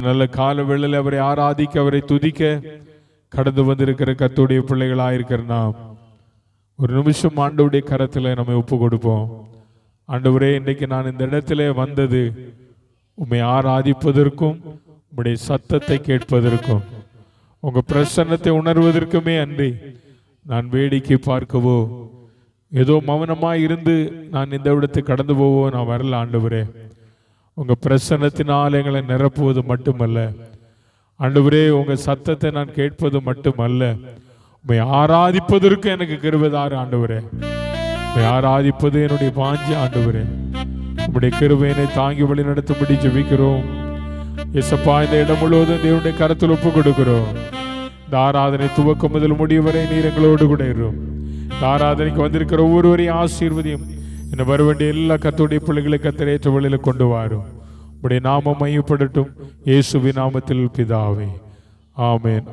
நல்ல கால வேளையில் அவரை ஆராதிக்க, அவரை துதிக்க கடந்து வந்திருக்கிற கர்த்தருடைய பிள்ளைகளாயிருக்கிற நாம் ஒரு நிமிஷம் ஆண்டவருடைய கரத்தில் நம்ம ஒப்பு கொடுப்போம். ஆண்டவரே, இன்றைக்கு நான் இந்த இடத்துல வந்தது உம்மை ஆராதிப்பதற்கும் உம்முடைய சத்தத்தை கேட்பதற்கும் உங்க பிரசன்னத்தை உணர்வதற்குமே அன்றி நான் வேடிக்கை பார்க்கவோ ஏதோ மௌனமாய் இருந்து நான் இந்த இடத்துக்கு கடந்து போவோ நான் வரல. ஆண்டவரே, உங்க பிரசன்னத்தினால் எங்களை நிரப்புவது மட்டுமல்ல, ஆண்டவரே உங்க சத்தத்தை நான் கேட்பது மட்டுமல்ல, உம்மை ஆராதிப்பதற்கு எனக்கு கிருபைதாரு. ஆண்டவரே, உம்மை ஆராதிப்பது என்னுடைய வாஞ்சி. ஆண்டவரே, உம்முடைய கிருபையினை தாங்கி வழி நடத்தும்படி ஜெபிக்கிறோம். இயேசப்பா, இந்த இடம் முழுவதும் தேவனுடைய கரத்தில் ஒப்பு கொடுக்கிறோம். இந்த ஆராதனை துவக்கம் முதல் முடிவரை நீர் எங்களோடு கூட இரும். இந்த ஆராதனைக்கு வந்திருக்கிற ஒவ்வொருவரையும் ஆசீர்வதியும். இன்னும் வர வேண்டிய எல்லா கர்த்தருடைய பிள்ளைகளை கர்த்தர் ஏற்ற வழியில் கொண்டு வாரும். உம்முடைய நாமம் மையப்படட்டும். இயேசுவின் நாமத்தில் பிதாவே, ஆமென்.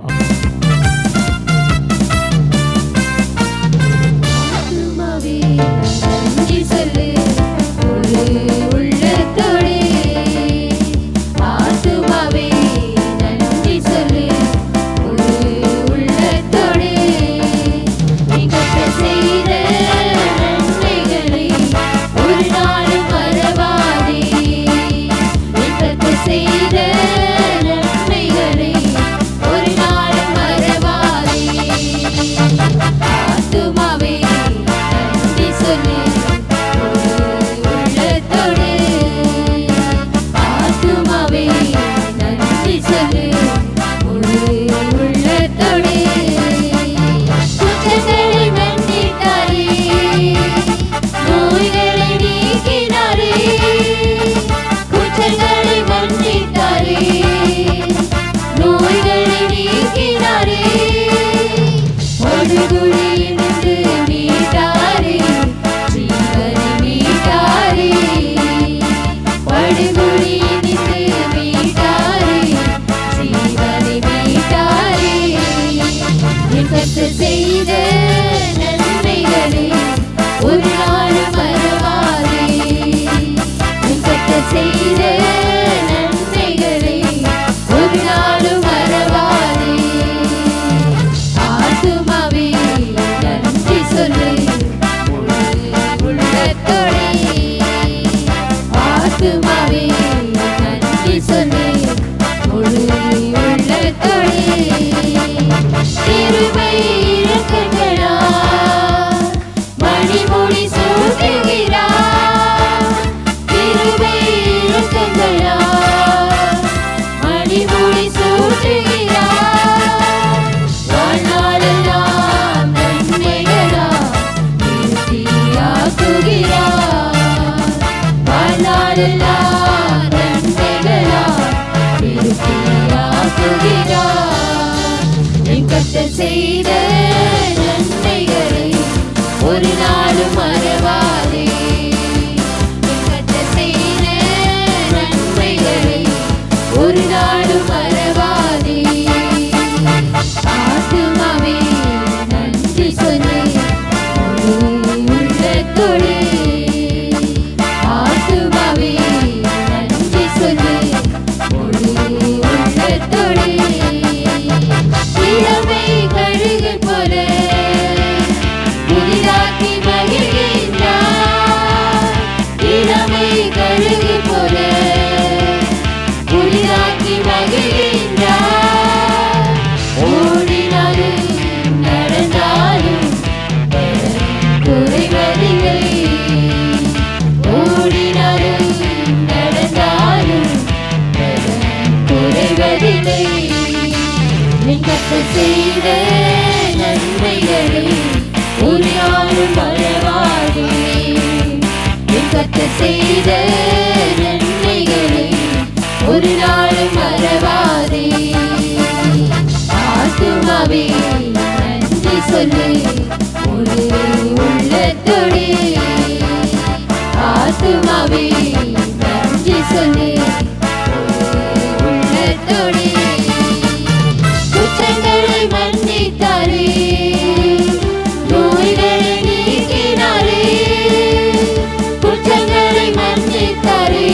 நீக்கினாரே,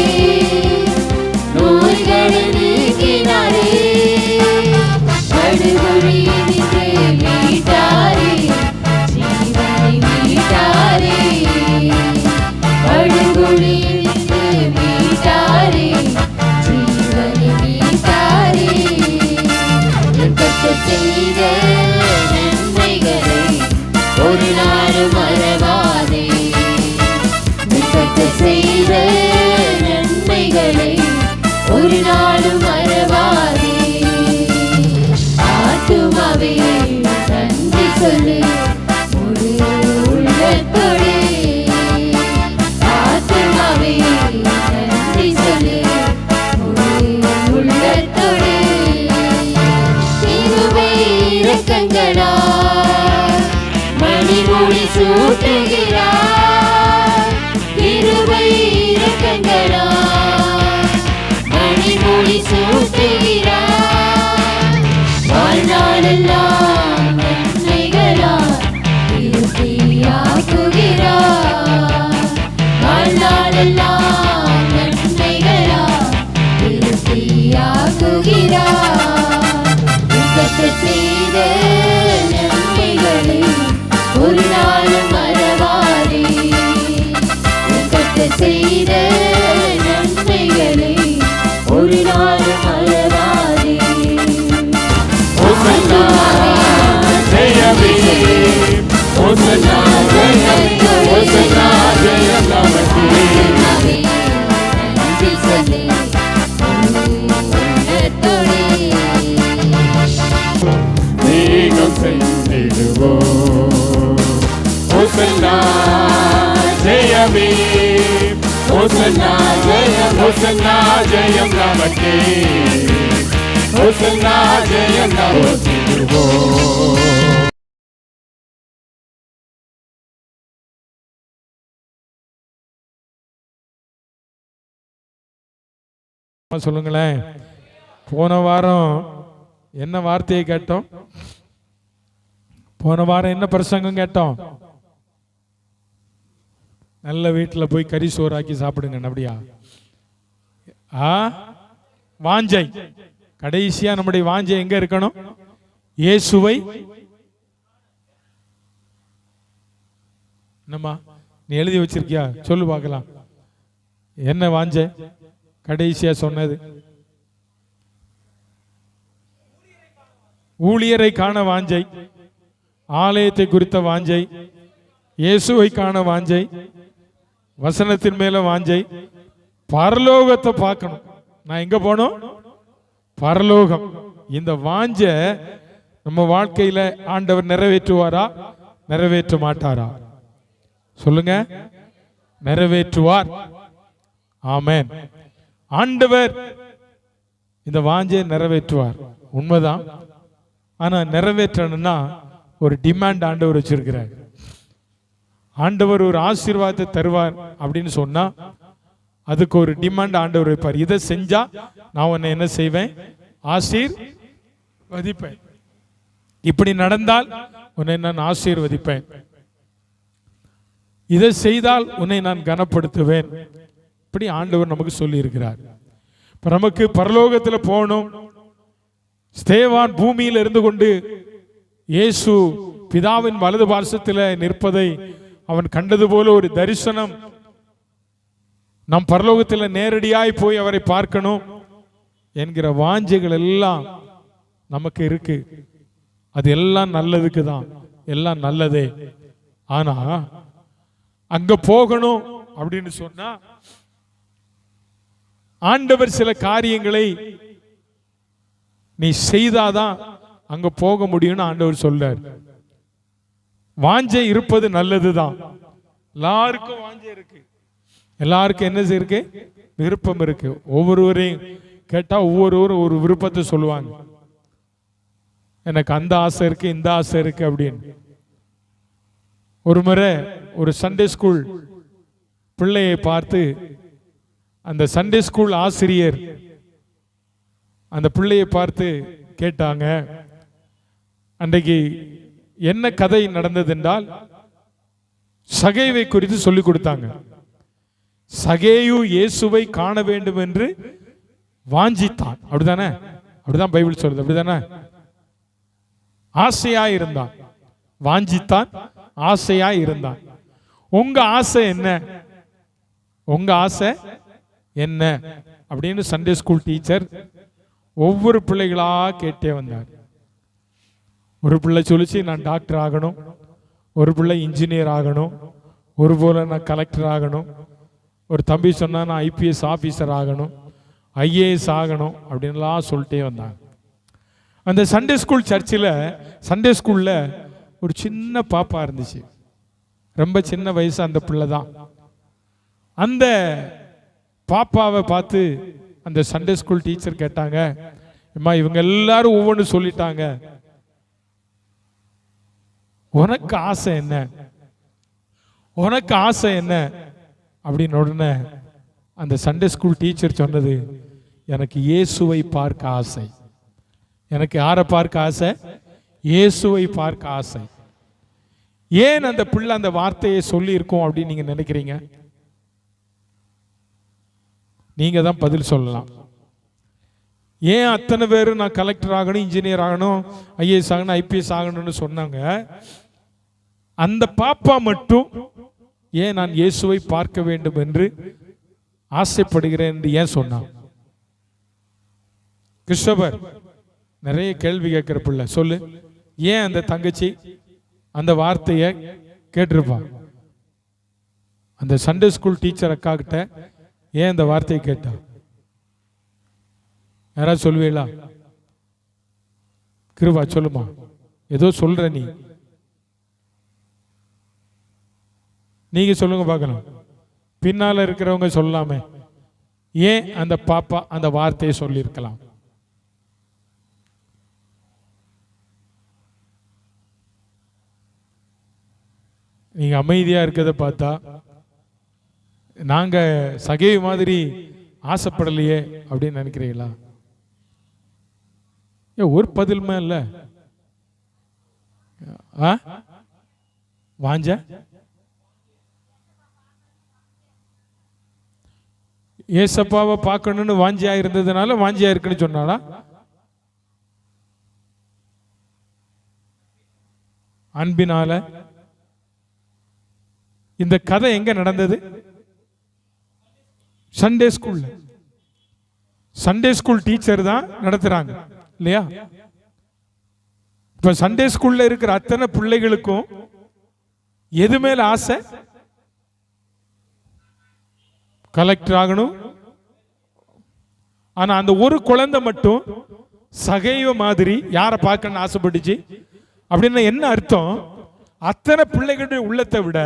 நோய்களை நீக்கினாரே. ஒரு நாளும் மறவாதே. ஆத்துமாவே நன்றி சொல்லு முழு உள்ளத்தோடு. ஆத்துமாவே நன்றி சொல்லு முழு உள்ளத்தோடு. கிருபை இரக்கங்களால் மணிமுடி சூட்டுகிறார். கிருபை இரக்கங்களால் மணிமுடி சூட்டுகிறார். வாழ்நாளெல்லாம் நன்மைகளால் திருப்தியாக்குகிறார். வாழ்நாளெல்லாம் நன்மைகளால் திருப்தியாக்குகிறார். இரக்கத்தை செய்த நன்மைகளை ஒரு நாளும் மறவாதே. இரக்கத்தை செய்த நன்மைகளை ஒரு நாளும் மறவாதே. ஹோசன்னா ஜெயமே, ஹோசன்னா ஜெயம், ஹோசன்னா ஜெயம் நமக்கே. நன்றி சொல்லு உள்ளத்தோடு. வேகம் சென்றிடுவோம். ஹோசன்னா ஜெயமே, ஹோசன்னா ஜெயம், ஹோசன்னா ஜெயம் நமக்கே. ஹோசன்னா ஜெயம் நமக்கிடுவோம். சொல்லுங்களேன். போன வாரம் என்ன வார்த்தையை கேட்டோம்? போன வாரம் என்ன பிரசங்கம் கேட்டோம்? நல்ல வீட்டில் போய் கறி சோறாக்கி சாப்பிடுங்க. அப்படியா? வாஞ்சை. கடைசியா நம்முடைய வாஞ்சை எங்க இருக்கணும்? இயேசுவை. என்னம்மா நீ எழுதி வச்சிருக்கியா? சொல்லு பார்க்கலாம். என்ன வாஞ்சை கடைசியா சொன்னது? ஊழியரை காண வாஞ்சை, ஆலயத்தை குறித்த வாஞ்சை, இயேசுவை காண வாஞ்சை, வசனத்தின் மேல வாஞ்சை, பரலோகத்தை பார்க்கணும். நான் எங்க போனோம்? பரலோகம். இந்த வாஞ்ச நம்ம வாழ்க்கையில ஆண்டவர் நிறைவேற்றுவாரா, நிறைவேற்ற மாட்டாரா? சொல்லுங்க. நிறைவேற்றுவார். ஆமென். ஆண்டவர் இந்த வாஞ்சை நிறைவேற்றுவார், உண்மைதான். ஆனா நிறைவேற்றணும்னா ஒரு டிமாண்ட் ஆண்டவர் வச்சிருக்கிறார். ஆண்டவர் ஒரு ஆசீர்வாதத்தை தருவார் அப்படின்னு சொன்னா அதுக்கு ஒரு டிமாண்ட் ஆண்டவர் வைப்பார். இதை செஞ்சா நான் உன்னை என்ன செய்வேன்? ஆசீர்வதிப்பேன். இப்படி நடந்தால் உன்னை நான் ஆசீர்வதிப்பேன். இதை செய்தால் உன்னை நான் கனப்படுத்துவேன். இப்படி ஆண்டவர் நமக்கு சொல்லி இருக்கிறார். இப்ப நமக்கு பரலோகத்தில் போகணும். ஸ்தேவான் பூமியில் இருந்து கொண்டு இயேசு பிதாவின் வலது பார்சத்தில் நிற்பதை அவன் கண்டது போல ஒரு தரிசனம் நம் பரலோகத்தில் நேரடியாய் போய் அவரை பார்க்கணும் என்கிற வாஞ்சைகள் எல்லாம் நமக்கு இருக்கு. அது எல்லாம் நல்லதுக்கு தான், எல்லாம் நல்லதே. ஆனா அங்க போகணும் அப்படின்னு சொன்னா ஆண்டவர் சில காரியங்களை நீ செய்தாதான் அங்க போக முடியும்னு ஆண்டவர் சொல்றார். வாஞ்சை இருப்பது நல்லதுதான். எல்லாருக்கும் வாஞ்சை இருக்கு, எல்லாருக்கும் என்ன இருக்கு? விருப்பம் இருக்கு. ஒவ்வொருவரையும் கேட்டா ஒவ்வொருவரும் ஒரு விருப்பத்தை சொல்லுவாங்க. எனக்கு அந்த ஆசை இருக்கு, இந்த ஆசை இருக்கு அப்படின்னு. ஒரு முறை ஒரு சண்டே ஸ்கூல் பிள்ளையை பார்த்து அந்த சண்டே ஸ்கூல் ஆசிரியர் அந்த பிள்ளையை பார்த்து கேட்டாங்க, அன்றைக்கு என்ன கதை நடந்தது என்றால் சகேவை குறித்து சொல்லிக் கொடுத்தாங்க. சகேயு இயேசுவை காண வேண்டும் என்று வாஞ்சித்தான். அப்படிதானே? அப்படிதான் பைபிள் சொல்றது. அப்படிதானே? ஆசையாய் இருந்தான், வாஞ்சித்தான், ஆசையாய் இருந்தான். உங்க ஆசை என்ன? உங்க ஆசை என்ன அப்படின்னு சண்டே ஸ்கூல் டீச்சர் ஒவ்வொரு பிள்ளைகளா கேட்டே வந்தார். ஒரு பிள்ளை சொல்லிச்சு நான் டாக்டர் ஆகணும், ஒரு பிள்ளை இன்ஜினியர் ஆகணும், ஒரு போல நான் கலெக்டர் ஆகணும், ஒரு தம்பி சொன்னா நான் ஐபிஎஸ் ஆபீசர் ஆகணும், ஐஏஎஸ் ஆகணும் அப்படின்லாம் சொல்லிட்டே வந்தாங்க. அந்த சண்டே ஸ்கூல் சர்ச்சில் சண்டே ஸ்கூலில் ஒரு சின்ன பாப்பா இருந்துச்சு. ரொம்ப சின்ன வயசு அந்த பிள்ளை தான். அந்த பாப்பாவை பார்த்து அந்த சண்டே ஸ்கூல் டீச்சர் கேட்டாங்க, அம்மா இவங்க எல்லாரும் ஒவ்வொன்று சொல்லிட்டாங்க, உனக்கு ஆசை என்ன, உனக்கு ஆசை என்ன அப்படின்னு. உடனே அந்த சண்டே ஸ்கூல் டீச்சர் சொன்னது, எனக்கு இயேசுவை பார்க்க ஆசை. எனக்கு யாரை பார்க்க ஆசை? இயேசுவை பார்க்க ஆசை. ஏன் அந்த பிள்ளை அந்த வார்த்தையை சொல்லி இருக்கோம் அப்படின்னு நீங்க நினைக்கிறீங்க? நீங்க தான் பதில் சொல்லலாம். ஏன் அத்தனை பேரும் நான் கலெக்டர் ஆகணும், இன்ஜினியர் ஆகணும், ஐஏஎஸ் ஆகணும், ஐபிஎஸ் ஆகணும்னு சொன்னாங்க, அந்த பாப்பா மட்டும் ஏன் நான் இயேசுவை பார்க்க வேண்டும் என்று ஆசைப்படுகிறேன் என்று ஏன் சொன்னான்? கிறிஸ்தவர் நிறைய கேள்வி கேட்கிற பிள்ளை, சொல்லு, ஏன் அந்த தங்கச்சி அந்த வார்த்தையை கேட்டிருப்பான்? அந்த சண்டே ஸ்கூல் டீச்சர் அக்கா கிட்ட ஏன் அந்த வார்த்தையை கேட்டா? யாராவது சொல்லுவீங்களா? கிருபா சொல்லுமா, ஏதோ சொல்ற நீங்க சொல்லுங்க பார்க்கலாம். பின்னால இருக்கிறவங்க சொல்லாமே, ஏன் அந்த பாப்பா அந்த வார்த்தையை சொல்லி இருக்கலாம்? நீங்க அமைதியா இருக்கிறத பார்த்தா நாங்க சகை மாதிரி ஆசைப்படலையே அப்படின்னு நினைக்கிறீங்களா? ஒரு பதிலுமே இல்ல. வாஞ்ச ஏசப்பாவை பார்க்கணும்னு வாஞ்சியா இருந்ததுனால வாஞ்சியா இருக்குன்னு சொன்னாளா? அன்பினால. இந்த கதை எங்க நடந்தது? சண்டே ஸ்கூல்ல. சண்டே ஸ்கூல் டீச்சர் தான் நடத்துறாங்க இல்லையா? இப்ப சண்டே ஸ்கூல்ல இருக்கிற அத்தனை பிள்ளைகளுக்கும் எது மேல ஆசை? கலெக்டர் ஆகணும். ஆனா அந்த ஒரு குழந்தை மட்டும் சகைவ மாதிரி யாரை பார்க்கணும்னு ஆசைப்பட்டுச்சு அப்படின்னு என்ன அர்த்தம்? அத்தனை பிள்ளைகளுடைய உள்ளத்தை விட,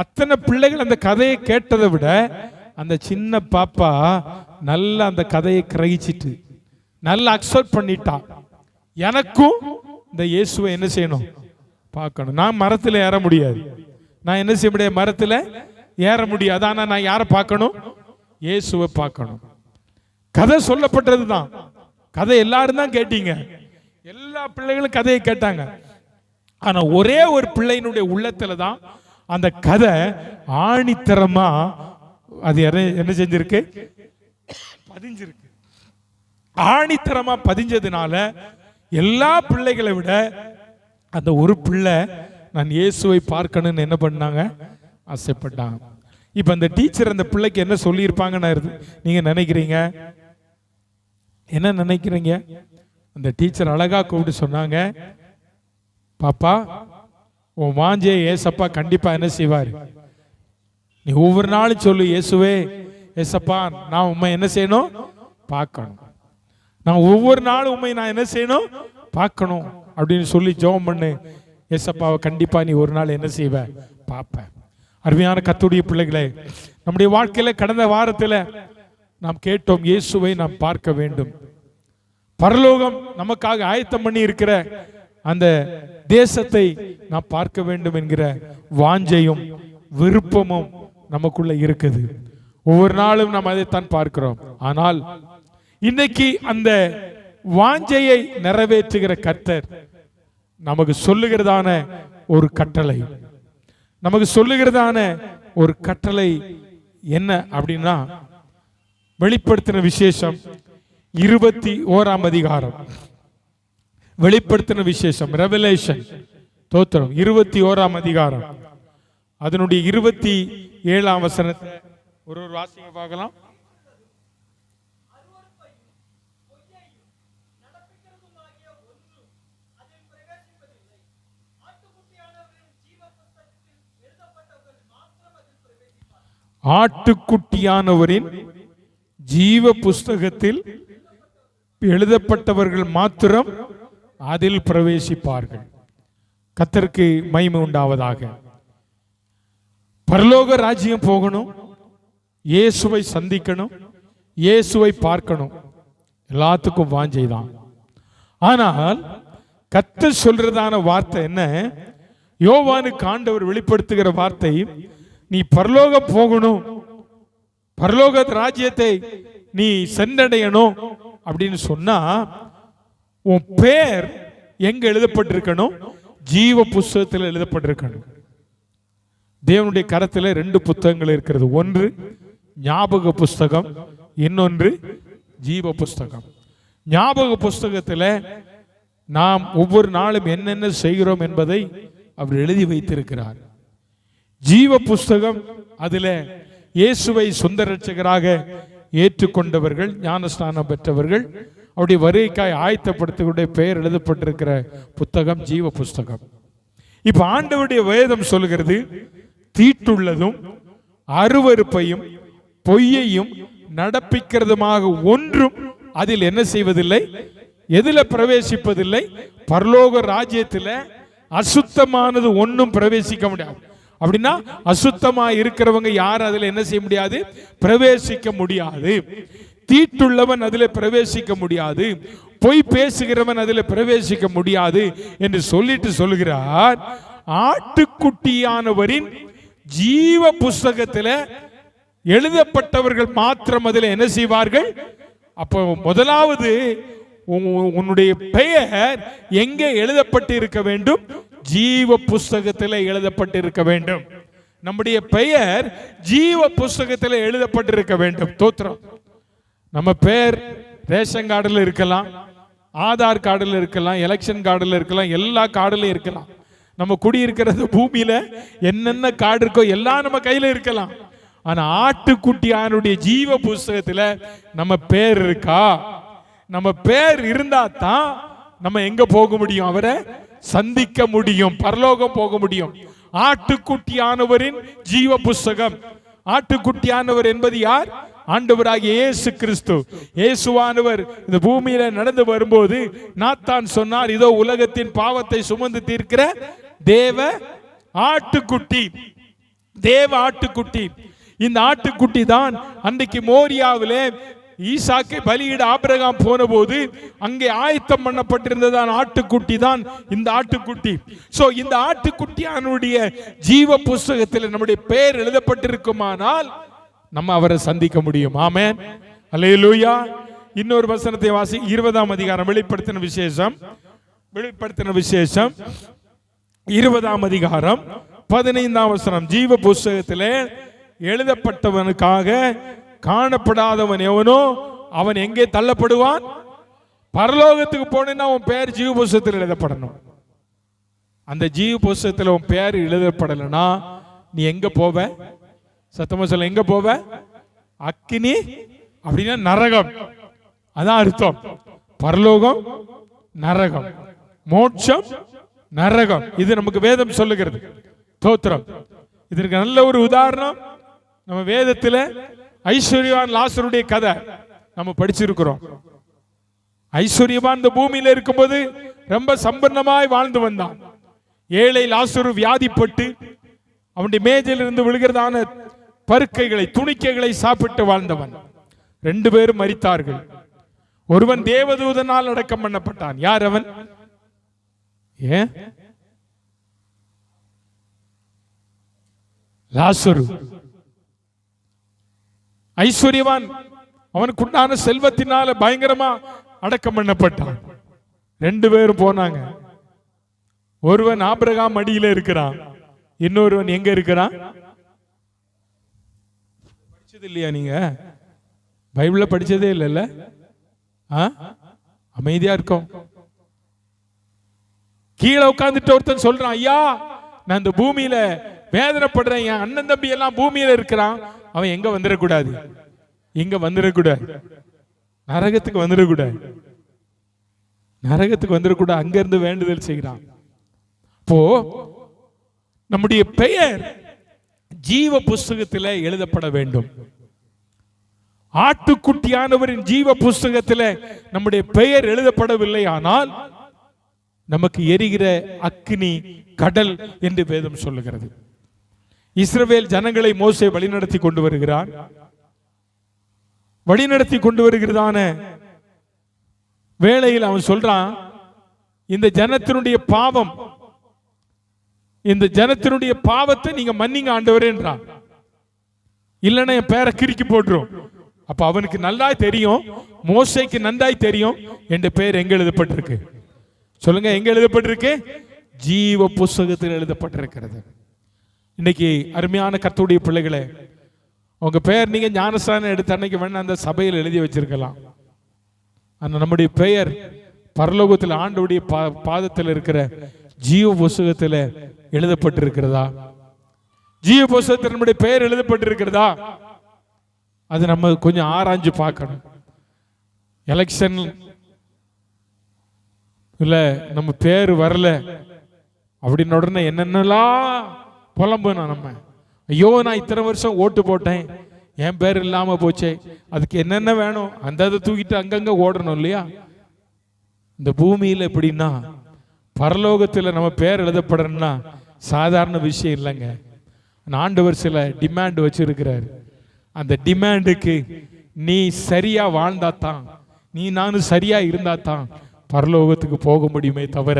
அத்தனை பிள்ளைகள் அந்த கதையை கேட்டதை விட, அந்த சின்ன பாப்பா நல்லா அந்த கதையை கிரகிச்சிட்டு நல்லா அக்செப்ட் பண்ணிட்டா. எனக்கும் இந்த இயேசுவை என்ன செய்யணும்? பார்க்கணும். நான் மரத்தில் ஏற முடியாது, நான் என்ன செய்ய முடியாது? மரத்தில் ஏற முடியாது. ஆனா நான் யாரை பார்க்கணும்? இயேசுவை பார்க்கணும். கதை சொல்லப்பட்டது தான். கதை எல்லாரும் தான் கேட்டீங்க, எல்லா பிள்ளைகளும் கதையை கேட்டாங்க. ஆனா ஒரே ஒரு பிள்ளையினுடைய உள்ளத்துல தான் அந்த கதை ஆணித்தரமா அது என்ன செஞ்சிருக்கு? பதிஞ்சிருக்கு. ஆணித்தரமா பதிஞ்சதுனால எல்லா பிள்ளைகளை விட அந்த ஒரு பிள்ளை நான் இயேசுவை பார்க்கணும்னு என்ன பண்ணாங்க? ஆசைப்பட்டாங்க. இப்ப அந்த டீச்சர் அந்த பிள்ளைக்கு என்ன சொல்லி இருப்பாங்கன்னு நீங்க நினைக்கிறீங்க? என்ன நினைக்கிறீங்க? அந்த டீச்சர் அழகா கூப்பிட்டு சொன்னாங்க, பாப்பா உன் வாஞ்சே ஏசப்பா கண்டிப்பா என்ன செய்வார்? நீ ஒவ்வொரு நாளும் சொல்லு, இயேசுவே ஏசப்பா நான் உண்மை என்ன செய்யணும்? பார்க்கணும். நான் ஒவ்வொரு நாளும் உண்மை நான் என்ன செய்யணும்? பார்க்கணும் அப்படின்னு சொல்லி ஜெபம் பண்ணு. ஏசப்பாவை கண்டிப்பா நீ ஒரு நாள் என்ன செய்வ? பார்ப்ப. அருமையான கர்த்தருடைய பிள்ளைகளே, நம்முடைய வாழ்க்கையில கடந்த வாரத்தில் நாம் கேட்டோம், இயேசுவை நாம் பார்க்க வேண்டும். பரலோகம் நமக்காக ஆயத்தம் பண்ணி இருக்கிற அந்த தேசத்தை நாம் பார்க்க வேண்டும் என்கிற வாஞ்சையும் விருப்பமும் நமக்குள்ள இருக்குது. ஒவ்வொரு நாளும் நாம் அதைத்தான் பார்க்கிறோம். ஆனால் இன்னைக்கு அந்த வாஞ்சையை நிறைவேற்றுகிற கர்த்தர் நமக்கு சொல்லுகிறதான ஒரு கட்டளை, நமக்கு சொல்லுகிறதான ஒரு கட்டளை என்ன அப்படின்னா, வெளிப்படுத்தின விசேஷம் 21ஆம் அதிகாரம். வெளிப்படுத்தின விசேஷம், ரெவலேஷன், தோத்திரம் 21ஆம் அதிகாரம், அதனுடைய 27ஆம் வசனத்தை ஒரு வாசிங்க பார்க்கலாம். ஆட்டுக்குட்டியானவரின் ஜீவ புஸ்தகத்தில் எழுதப்பட்டவர்கள் மாத்திரம் அதில் பிரவேசிப்பார்கள். கர்த்தருக்கு மகிமை உண்டாவதாக. பரலோக ராஜ்யம் போகணும், இயேசுவை சந்திக்கணும், இயேசுவை பார்க்கணும், எல்லாத்துக்கும் வாஞ்சைதான். ஆனால் கர்த்தர் சொல்றதான வார்த்தை என்ன? யோவானுக்கு ஆண்டவர் வெளிப்படுத்துகிற வார்த்தை, நீ பரலோகம் போகணும், பரலோக ராஜ்யத்தை நீ சென்றடையணும் அப்படின்னு சொன்னா உன் பேர் எங்க எழுதப்பட்டிருக்கணும்? ஜீவ புஸ்தகத்தில் எழுதப்பட்டிருக்கணும். தேவனுடைய கரத்தில் 2 புத்தகங்கள் இருக்கிறது. ஒன்று ஞாபக புஸ்தகம், இன்னொன்று ஜீவ புஸ்தகம். ஞாபக புஸ்தகத்தில் நாம் ஒவ்வொரு நாளும் என்னென்ன செய்கிறோம் என்பதை அவர் எழுதி வைத்திருக்கிறார். ஜீவ புஸ்தகம், அதுல இயேசுவை சொந்த இரட்சகராக ஏற்றுக்கொண்டவர்கள், ஞானஸ்நானம் பெற்றவர்கள், அவருடைய வருகைக்காய் ஆயத்தப்படுத்தக்கூடிய பெயர் எழுதப்பட்டிருக்கிற புத்தகம் ஜீவ புஸ்தகம். இப்ப ஆண்டவருடைய வேதம் சொல்கிறது, தீட்டுள்ளதும் அருவருப்பையும் பொய்யையும் நடப்பிக்கிறதுமாக ஒன்றும் அதில் என்ன செய்வதில்லை, எதுல பிரவேசிப்பதில்லை? பரலோக ராஜ்யத்தில் அசுத்தமானது ஒன்றும் பிரவேசிக்க முடியாது. அப்படின்னா அசுத்தமா இருக்கிறவங்க யார் அதில் என்ன செய்ய முடியாது? பிரவேசிக்க முடியாது. தீட்டுள்ளவன் அதில் பிரவேசிக்க முடியாது, பொய் பேசுகிறவன் அதில் பிரவேசிக்க முடியாது என்று சொல்லிட்டு சொல்கிறார், ஆட்டுக்குட்டியானவரின் ஜீவ புஸ்தகத்தில் எழுதப்பட்டவர்கள் மாத்திரம் அதில் என்ன செய்வார்கள்? அப்போ முதலாவது உன்னுடைய பெயர் எங்கே எழுதப்பட்டு இருக்க வேண்டும்? ஜீவ புஸ்தகத்தில் எழுதப்பட்டு இருக்க வேண்டும். நம்முடைய பெயர் ஜீவ புஸ்தகத்தில் எழுதப்பட்டிருக்க வேண்டும். தோத்திரம். நம்ம பெயர் ரேஷன் கார்டில் இருக்கலாம், ஆதார் கார்டில் இருக்கலாம், எலெக்ஷன் கார்டில் இருக்கலாம், எல்லா கார்டிலும் இருக்கலாம். நம்ம குடியிருக்கிறது பூமியில என்னென்ன கார்டு இருக்கோ எல்லாம் நம்ம கையில இருக்கலாம். ஆனா ஆட்டுக்குட்டியானுடைய ஜீவ புஸ்தகத்துல நம்ம பேர் இருக்கா? நம்ம பேர் இருந்தா தான் நம்ம எங்க போக முடியும்? அவரை சந்திக்க முடியும், பரலோகம் போக முடியும். ஆட்டுக்குட்டியானவரின் ஜீவ புஸ்தகம். ஆட்டுக்குட்டியானவர் என்பது யார்? ஆண்டவராகிய இயேசு கிறிஸ்து. இயேசுவானவர் இந்த பூமியில நடந்து வரும்போது நாத்தான் சொன்னார், இதோ உலகத்தின் பாவத்தை சுமந்து தீர்க்கிற தேவ ஆட்டுக்குட்டி, தேவ ஆட்டுக்குட்டி. இந்த ஆட்டுக்குட்டி தான் அன்றைக்கு மோரியாவிலே ஈசாக்கை பலியிட ஆபிரகாம் போன போது அங்கே ஆயத்தம் பண்ணப்பட்டிருந்ததான் ஆட்டுக்குட்டி தான் இந்த ஆட்டுக்குட்டி. சோ இந்த ஆட்டுக்குட்டியானுடைய ஜீவ புஸ்தகத்தில் நம்முடைய பெயர் எழுதப்பட்டிருக்குமானால் நம்ம அவரை சந்திக்க முடியும். ஆமென், அல்லேலூயா. இன்னொரு வசனத்தை வாசி, 20ஆம் அதிகாரம், வெளிப்படுத்தின விசேஷம், வெளிப்படுத்தின விசேஷம் 20ஆம் அதிகாரம் 15ஆம் வசனம். ஜீவ புஸ்தகத்திலே எழுதப்பட்டவனுக்காக காணப்படாதவன் எவனோ அவன் எங்கே தள்ளப்படுவான்? பரலோகத்துக்கு போனா உன் பெயர் ஜீவ புஸ்தகத்தில் எழுதப்படணும். அந்த ஜீவ புஸ்தகத்தில் உன் பெயர் எழுதப்படலைன்னா நீ எங்க போவ? சத்தமா சொல்ல, எங்க போவ? அக்கினி, அப்படின்னா நரகம். அதான் அர்த்தம். பரலோகம் நரகம், மோட்சம் நரகம். இது நமக்கு வேதம் சொல்லுகிறது. தோத்திரம். இதற்கு நல்ல ஒரு உதாரணம் நம்ம வேதத்தில் ஐஸ்வர்யவான் லாசருடைய கதை நம்ம படிச்சிருக்கிறோம். ஐஸ்வர்யவான் இந்த பூமியில இருக்கும்போது ரொம்ப சம்பன்னமாய் வாழ்ந்து வந்தான். ஏழை லாசரு வியாதிப்பட்டு அவனுடைய மேஜையில் இருந்து விழுகிறதான பருக்கைகளை, துணிக்கைகளை சாப்பிட்டு வாழ்ந்தவன். 2 பேரும் மரித்தார்கள். ஒருவன் தேவதூதனால் அடக்கம் பண்ணப்பட்டான். யார் அவன்? லாசரு. ஐஸ்வர்யவான் அவனுக்குண்டான செல்வத்தினால பயங்கரமா அடக்கம் பண்ணப்பட்டான். 2 பேரும் போனாங்க. ஒருவன் ஆபிரகாம் மடியில இருக்கிறான், இன்னொருவன் எங்க இருக்கிறான்? படிச்சது இல்லையா நீங்க? பைபிள்ல படிச்சதே இல்லைல்ல? அமைதியா இருக்கும். கீழே உட்கார்ந்துட்டு ஒருத்தன் சொல்றான், ஐயா நான் இந்த பூமியில வேதனைப்படுறேன், என் அண்ணன் தம்பி எல்லாம் பூமியில இருக்கிறான், அவன் எங்க வந்துடக்கூடாது, இங்க வந்துடக்கூடாது, நரகத்துக்கு வந்துடக்கூடாது, நரகத்துக்கு வந்துடக்கூடாது, அங்க இருந்து வேண்டுதல் செய்கிறான். இப்போ நம்முடைய பெயர் ஜீவ புஸ்தகத்தில் எழுதப்பட வேண்டும். ஆட்டுக்குட்டியானவரின் ஜீவ புஸ்தகத்தில் நம்முடைய பெயர் எழுதப்படவில்லை, ஆனால் நமக்கு எரிகிற அக்கினி கடல் என்று வேதம் சொல்லுகிறது. இஸ்ரவேல் ஜனங்களை மோசே வழிநடத்தி கொண்டு வருகிறான். வழிநடத்தி கொண்டு வருகிறதான வேளையில் அவன் சொல்றான், இந்த ஜனத்தினுடைய பாவம், இந்த ஜனத்தினுடைய பாவத்தை நீங்க மன்னிங்க ஆண்டவரேன்றான். இல்லைன்னா என் பேரை கிறுக்கி போட்டுரும். அப்ப அவனுக்கு நல்லாய் தெரியும், மோசேக்கு நன்றாய் தெரியும், என் பேர் எங்க எழுதப்பட்டிருக்கு சொல்லுங்க, எங்க எழுதப்பட்டிருக்கு? ஜீவ புஸ்தகத்தில் எழுதப்பட்டிருக்கிறது. இன்னைக்கு அருமையான கர்த்தருடைய பிள்ளைகளே, உங்க பெயர் நீங்க ஞானஸ்தானம் எடுத்த அன்னைக்கு வேணா அந்த சபையில் எழுதி வச்சிருக்கலாம். ஆனா நம்முடைய பெயர் பரலோகத்தில் ஆண்டவருடைய பாதத்தில் இருக்கிற ஜீவ புஸ்தகத்தில் எழுதப்பட்டிருக்கிறதா? ஜீவ புஸ்தகத்தில் நம்முடைய பெயர் எழுதப்பட்டிருக்கிறதா? அது நம்ம கொஞ்சம் ஆராய்ஞ்சு பார்க்கணும். எலெக்ஷன் இல்ல நம்ம பேர் வரல அப்படின்னு உடனே என்னென்னலாம் புலம்பணும். நம்ம ஐயோ நான் இத்தனை வருஷம் ஓட்டு போட்டேன், என் பேர் இல்லாம போச்சே, அதுக்கு என்னென்ன வேணும், அந்த அதை தூக்கிட்டு அங்கங்க ஓடணும் இல்லையா? இந்த பூமியில் எப்படின்னா பரலோகத்தில் நம்ம பேர் எழுதப்படணும்னா சாதாரண விஷயம் இல்லைங்க. ஆண்டவர் சில டிமாண்ட் வச்சிருக்கிறார். அந்த டிமாண்டுக்கு நீ சரியா வாழ்ந்தாத்தான், நீ நானும் சரியா இருந்தாத்தான் பரலோகத்துக்கு போக முடியுமே தவிர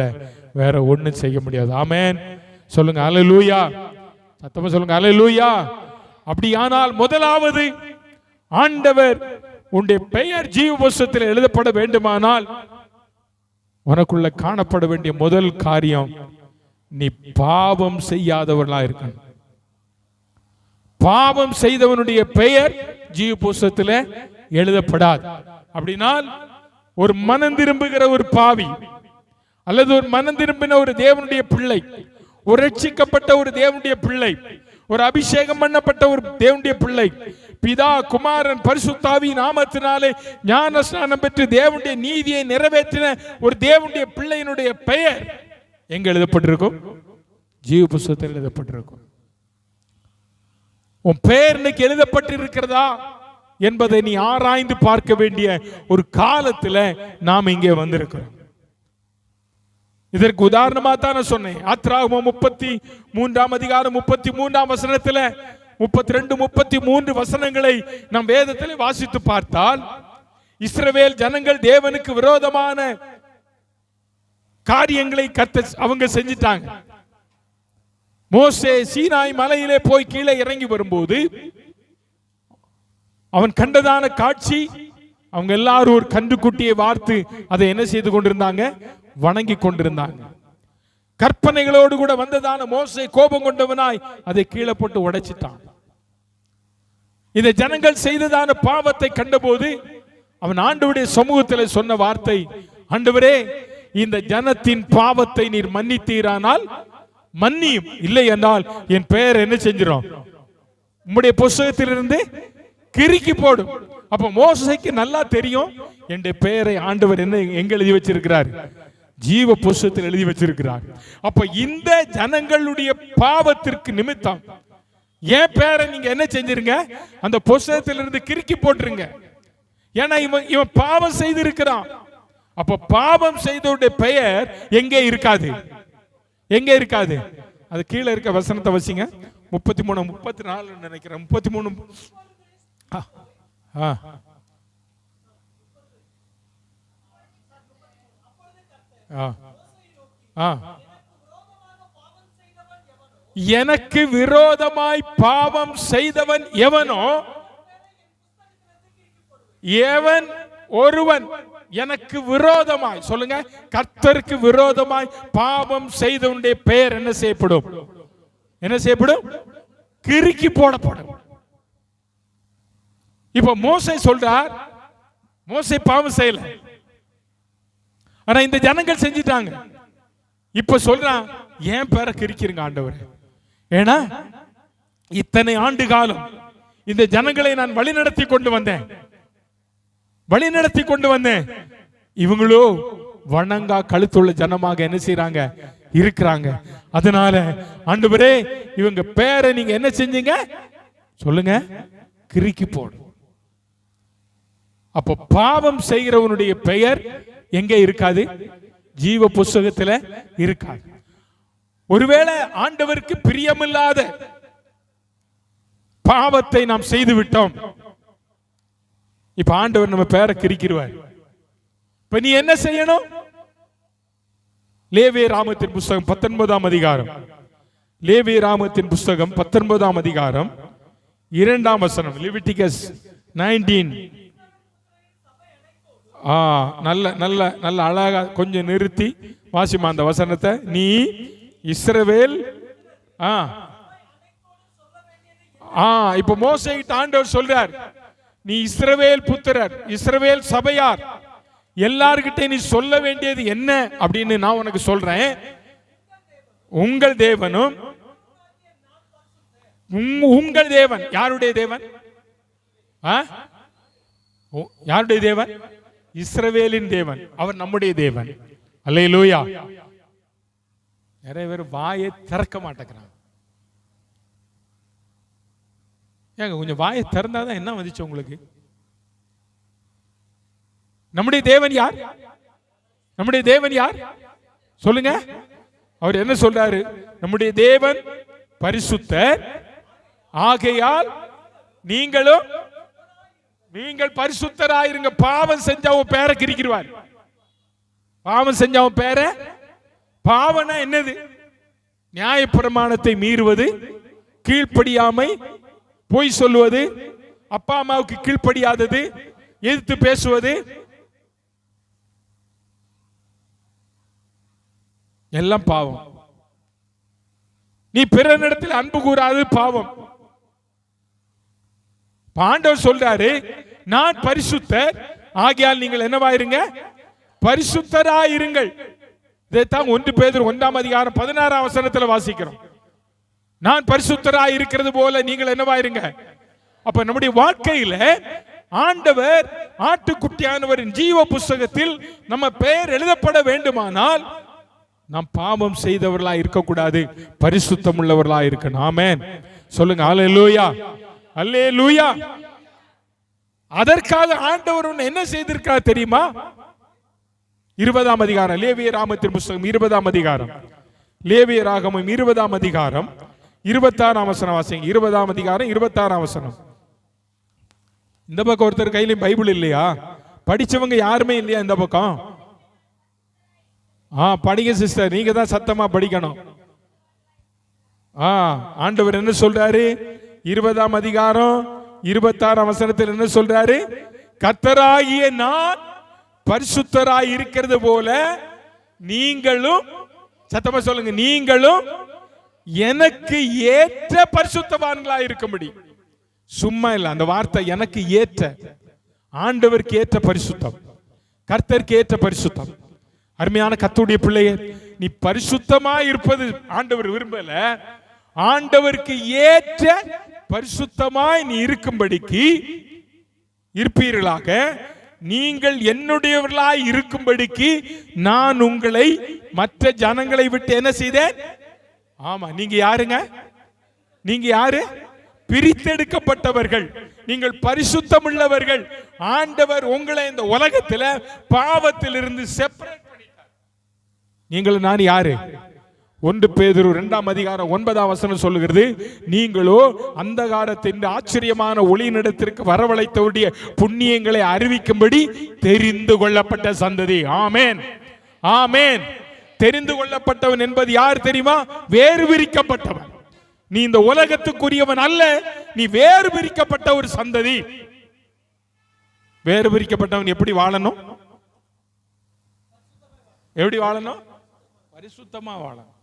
வேற ஒண்ணும் செய்ய முடியாது. ஆமென் சொல்லுங்க, அல்லேலூயா. சத்தமா சொல்லுங்க, அல்லேலூயா. அப்படியானால் முதலாவது ஆண்டவர் உன்னுடைய பெயர் ஜீவ புஸ்தகத்தில் எழுதப்பட வேண்டுமானால் உனக்குள்ள காணப்பட வேண்டிய முதல் காரியம், நீ பாவம் செய்யாதவர்களா இருக்கணும். பாவம் செய்தவனுடைய பெயர் ஜீவ புஸ்தகத்தில் எழுதப்படாது. அப்படினால் ஒரு மனம் திரும்புகிற ஒரு பாவி அல்லது ஒரு மனம் திரும்பின ஒரு தேவனுடைய பிள்ளை, ஒரு ரட்சிக்கப்பட்ட ஒரு தேவனுடைய பிள்ளை, ஒரு அபிஷேகம் பண்ணப்பட்ட ஒரு தேவனுடைய பிள்ளை, பிதா குமாரன் பரிசுத்தாவி நாமத்தினாலே ஞான ஸ்நானம் பெற்று தேவனுடைய நீதியை நிறைவேற்றின ஒரு தேவனுடைய பிள்ளையினுடைய பெயர் எங்க எழுதப்பட்டிருக்கும்? ஜீவ புஸ்தகத்தில் எழுதப்பட்டிருக்கும். உன் பெயர் இன்னைக்கு எழுதப்பட்டிருக்கிறதா என்பதை நீ ஆராய்ந்து பார்க்க வேண்டிய ஒரு காலத்துல நாம் இங்கே வந்திருக்கிறோம். இதற்கு உதாரணமா தான் நான் சொன்னேன். ஆத்திராகமம் 33 அதிகாரம் 33 வசனத்துல 32 33 வசனங்களை நாம் வேதத்தில் வாசித்து பார்த்தால், இஸ்ரவேல் ஜனங்கள் தேவனுக்கு விரோதமான காரியங்களை அவங்க செஞ்சிட்டாங்க. மோசே சீனாய் மலையிலே போய் கீழே இறங்கி வரும்போது அவன் கண்டதான காட்சி, அவங்க எல்லாரும் ஒரு கன்றுக்குட்டியை வார்த்து அதை என்ன செய்து கொண்டிருந்தாங்க? வணங்கி கொண்டிருந்தாங்க. கற்பனைகளோடு கூட வந்ததான மோசே கோபம் கொண்டவனாய் அதை கீழே போட்டு உடைச்சிட்டான். இந்த ஜனங்கள் செய்ததான பாவத்தை கண்டபோது அவன் ஆண்டவருடைய சமூகத்தில் சொன்ன வார்த்தை, ஆண்டவரே இந்த ஜனத்தின் பாவத்தை நீர் மன்னித்தீரானால் மன்னியும், இல்லை என்றால் என் பெயர் என்ன செஞ்சிடும்? உம்முடைய புஸ்தகத்திலிருந்து கிறுக்கி போடும். அப்ப மோசேக்கு நல்லா தெரியும், என் பெயரை ஆண்டவர் என்ன எங்க எழுதி வச்சிருக்கிறார்? ஜீவ புஸ்தகத்தில் எழுதி வச்சிருக்கிறார். அப்ப இந்த ஜனங்களுடைய பாவத்திற்கு நிமித்தம் என் பெயரை நீங்க என்ன செஞ்சிருங்க? அந்த புஸ்தகத்திலிருந்து கிறுக்கி போட்டுருங்க. ஏன்னா இவன் பாவம் செய்திருக்கிறான். அப்ப பாவம் செய்தவருடைய பெயர் எங்கே இருக்காது? எங்கே இருக்காது? அது கீழே இருக்க வசனத்தை வசிங்க. 33 34 நினைக்கிறேன். 33 எனக்கு விரோதமாய் பாவம் செய்தவன் எவனோ, எவன் ஒருவன் எனக்கு விரோதமாய், சொல்லுங்க, கர்த்தருக்கு விரோதமாய் பாவம் செய்தவனுடைய பெயர் என்ன செய்யப்படும்? என்ன செய்யப்படும்? கிறுக்கி போடப்படும். இப்ப மோசே சொல்றார், மோசே பாவம் செய்யல, ஆனா இந்த ஜனங்கள் செஞ்சிட்டாங்க. இப்ப சொல்றான், ஏன் பேரை கிறுக்கிருங்க ஆண்டவர். ஏன்னா இத்தனை ஆண்டு காலம் இந்த ஜனங்களை நான் வழிநடத்தி கொண்டு வந்தேன். இவங்களோ வணங்கா கழுத்துள்ள ஜனமாக என்ன செய்யறாங்க? இருக்கிறாங்க. அதனால ஆண்டவரே இவங்க பேரை நீங்க என்ன செஞ்சீங்க? சொல்லுங்க, கிறுக்கி போடு. அப்போ பாவம் செய்கிறவனுடைய பெயர் எங்க இருக்காது? ஜீவ புஸ்தகத்துல இருக்காது. ஒருவேளை ஆண்டவருக்கு பிரியமில்லாத பாவத்தை நாம் செய்து விட்டோம், இப்ப ஆண்டவர் நம்ம பேரை கிரிக்கிடுவார். இப்ப நீ என்ன செய்யணும்? லேவிய ராமத்தின் புஸ்தகம் 19ஆம் அதிகாரம், லேவிய ராமத்தின் புஸ்தகம் 19ஆம் அதிகாரம் 2ஆம் வசனம், லெவிட்டிகஸ் 19. நல்ல நல்ல நல்ல அழகா கொஞ்சம் நிறுத்தி வாசிமா அந்த வசனத்தை. நீ இஸ்ரவேல் இப்ப மோசேகிட்ட ஆண்டவர் சொல்றார், நீ இஸ்ரவேல் புத்திரர், இஸ்ரவேல் சபையார் எல்லார்கிட்ட நீ சொல்ல வேண்டியது என்ன அப்படின்னு நான் உனக்கு சொல்றேன். உங்கள் தேவனும், உங்கள் தேவன் யாருடைய தேவன்? யாருடைய தேவன்? இஸ்ரவேலின் தேவன். அவர் நம்முடைய தேவன். அல்லேலூயா. நிறைய பேர் வாயை திறக்க மாட்டேங்கிறாங்க. ஏங்க கொஞ்சம் வாயை திறந்தாதான் என்ன வந்துச்சு உங்களுக்கு? நம்முடைய தேவன் யார்? நம்முடைய தேவன் யார் சொல்லுங்க. அவர் என்ன சொல்றாரு? நம்முடைய தேவன் பரிசுத்தர் ஆகையால் நீங்கள் பரிசுத்தராயிருங்க. பாவம் செஞ்சவன் பேரை கிரிக்கிடுவார். பாவம் செஞ்சவன் பேரை, பாவம்னா என்னது? நியாயப்பிரமாணத்தை மீறுவது, கீழ்ப்படியாமை, பொய் சொல்லுவது, அப்பா அம்மாவுக்கு கீழ்ப்படியாதது, எதிர்த்து பேசுவது, எல்லாம் பாவம். நீ பிறனிடத்தில் அன்பு கூறாது பாவம். ஆண்டவர் சொல்றாரு, நான் பரிசுத்தர் ஆகையால் நீங்கள் என்னவாயிருங்க? பரிசுத்தராயிருங்கள். இதைத்தான் 1 பேதுரு 1ஆம் அதிகாரம் 16ஆம் வசனத்தில் வாசிக்கிறோம். நான் பரிசுத்தராய் இருக்கிறது போல நீங்கள் என்னவாயிருங்க. அப்ப நம்முடைய வாழ்க்கையில ஆண்டவர் ஆட்டுக்குட்டியானவரின் ஜீவ புஸ்தகத்தில் நம்ம பெயர் எழுதப்பட வேண்டுமானால் நாம் பாவம் செய்தவர்களா இருக்கக்கூடாது, பரிசுத்தம் உள்ளவர்களா இருக்கணும். ஆமென் சொல்லுங்க. அல்லேலூயா, அல்லேலூயா. அதற்காக ஆண்டவர் என்ன செய்திருக்கார் தெரியுமா? 20ஆம் அதிகாரம், லேவிய ராமத்தின் புஸ்தகம் 20ஆம் அதிகாரம், லேவிய ராகமம் 20ஆம் அதிகாரம் 26ஆம் வசனம் வாசிங்க. 20ஆம் அதிகாரம் 26ஆம் வசனம். இந்த பக்கம் ஒருத்தர் கையிலும் பைபிள் இல்லையா? படிச்சவங்க யாருமே இல்லையா இந்த பக்கம்? படிங்க சிஸ்டர், நீங்க தான் சத்தமா படிக்கணும். ஆண்டவர் என்ன சொல்றாரு? 20ஆம் அதிகாரம் 26ஆம் வசனத்தில் என்ன சொல்றாரு? கர்த்தராகிய நான் பரிசுத்தராய் இருக்கிறது போல நீங்களும், சத்தமா சொல்லுங்க, நீங்களும் எனக்கு ஏற்ற பரிசுத்தவான்களாய் இருக்கும்படி. சும்மா இல்ல அந்த வார்த்தை, எனக்கு ஏற்ற, ஆண்டவருக்கு ஏற்ற பரிசுத்தம், கர்த்தருக்கு ஏற்ற பரிசுத்தம். அருமையான கர்த்தருடைய பிள்ளையே, நீ பரிசுத்தமாய் இருப்பது ஆண்டவர் விரும்பல. ஆண்டவருக்கு ஏற்ற பரிசுத்தமாய் நீ இருக்கும்படிக்கு இருப்பீர்களாக, நீங்கள் என்னுடையவர்களாய் இருக்கும்படிக்கு நான் உங்களை மற்ற ஜனங்களை விட்டு என்ன செய்தேன்? ஆமா, நீங்க யாருங்க? நீங்க யாரு? பிரித்தெடுக்கப்பட்டவர்கள், நீங்கள் பரிசுத்தம் உள்ளவர்கள். ஆண்டவர் உங்களை இந்த உலகத்தில் பாவத்திலிருந்து செப்பரேட் பண்ணிட்டார். நீங்கள் நான் யாரு? 1 பேதுரு 2ஆம் அதிகாரம் 9ஆம் வசனம் சொல்லுகிறது, நீங்களோ அந்தகாரத்தின் ஆச்சரியமான ஒளியினிடத்திற்கு வரவழைத்தவருடைய புண்ணியங்களை அறிவிக்கும்படி தெரிந்து கொள்ளப்பட்ட சந்ததி. ஆமென், ஆமென். தெரிந்து கொள்ளப்பட்டவன் என்பது யார் தெரியுமா? வேறு பிரிக்கப்பட்டவன். நீ இந்த உலகத்துக்குரியவன் அல்ல, நீ வேறு பிரிக்கப்பட்ட ஒரு சந்ததி. வேறு பிரிக்கப்பட்டவன் எப்படி வாழணும்? எப்படி வாழணும்? பரிசுத்தமா வாழணும்.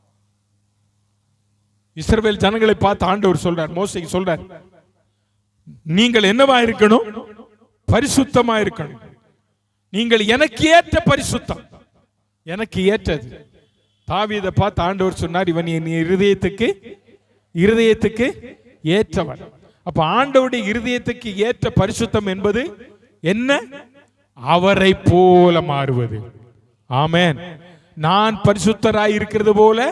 இஸ்ரவேல் ஜனங்களை பார்த்து ஆண்டவர் சொல்றார், மோசேக்கு சொல்றார், நீங்கள் என்னவா இருக்கணும்? பரிசுத்தமா இருக்கணும். நீங்கள் எனக்கு ஏற்ற பரிசுத்தம், எனக்கு ஏற்றது. தாவீதை பார்த்து ஆண்டவர் சொன்னார், இவன் என் இருதயத்துக்கு ஏற்றவன். அப்ப ஆண்டவருடைய இருதயத்துக்கு ஏற்ற பரிசுத்தம் என்பது என்ன? அவரை போல மாறுவது. ஆமென். நான் பரிசுத்தராய் இருக்கிறது போல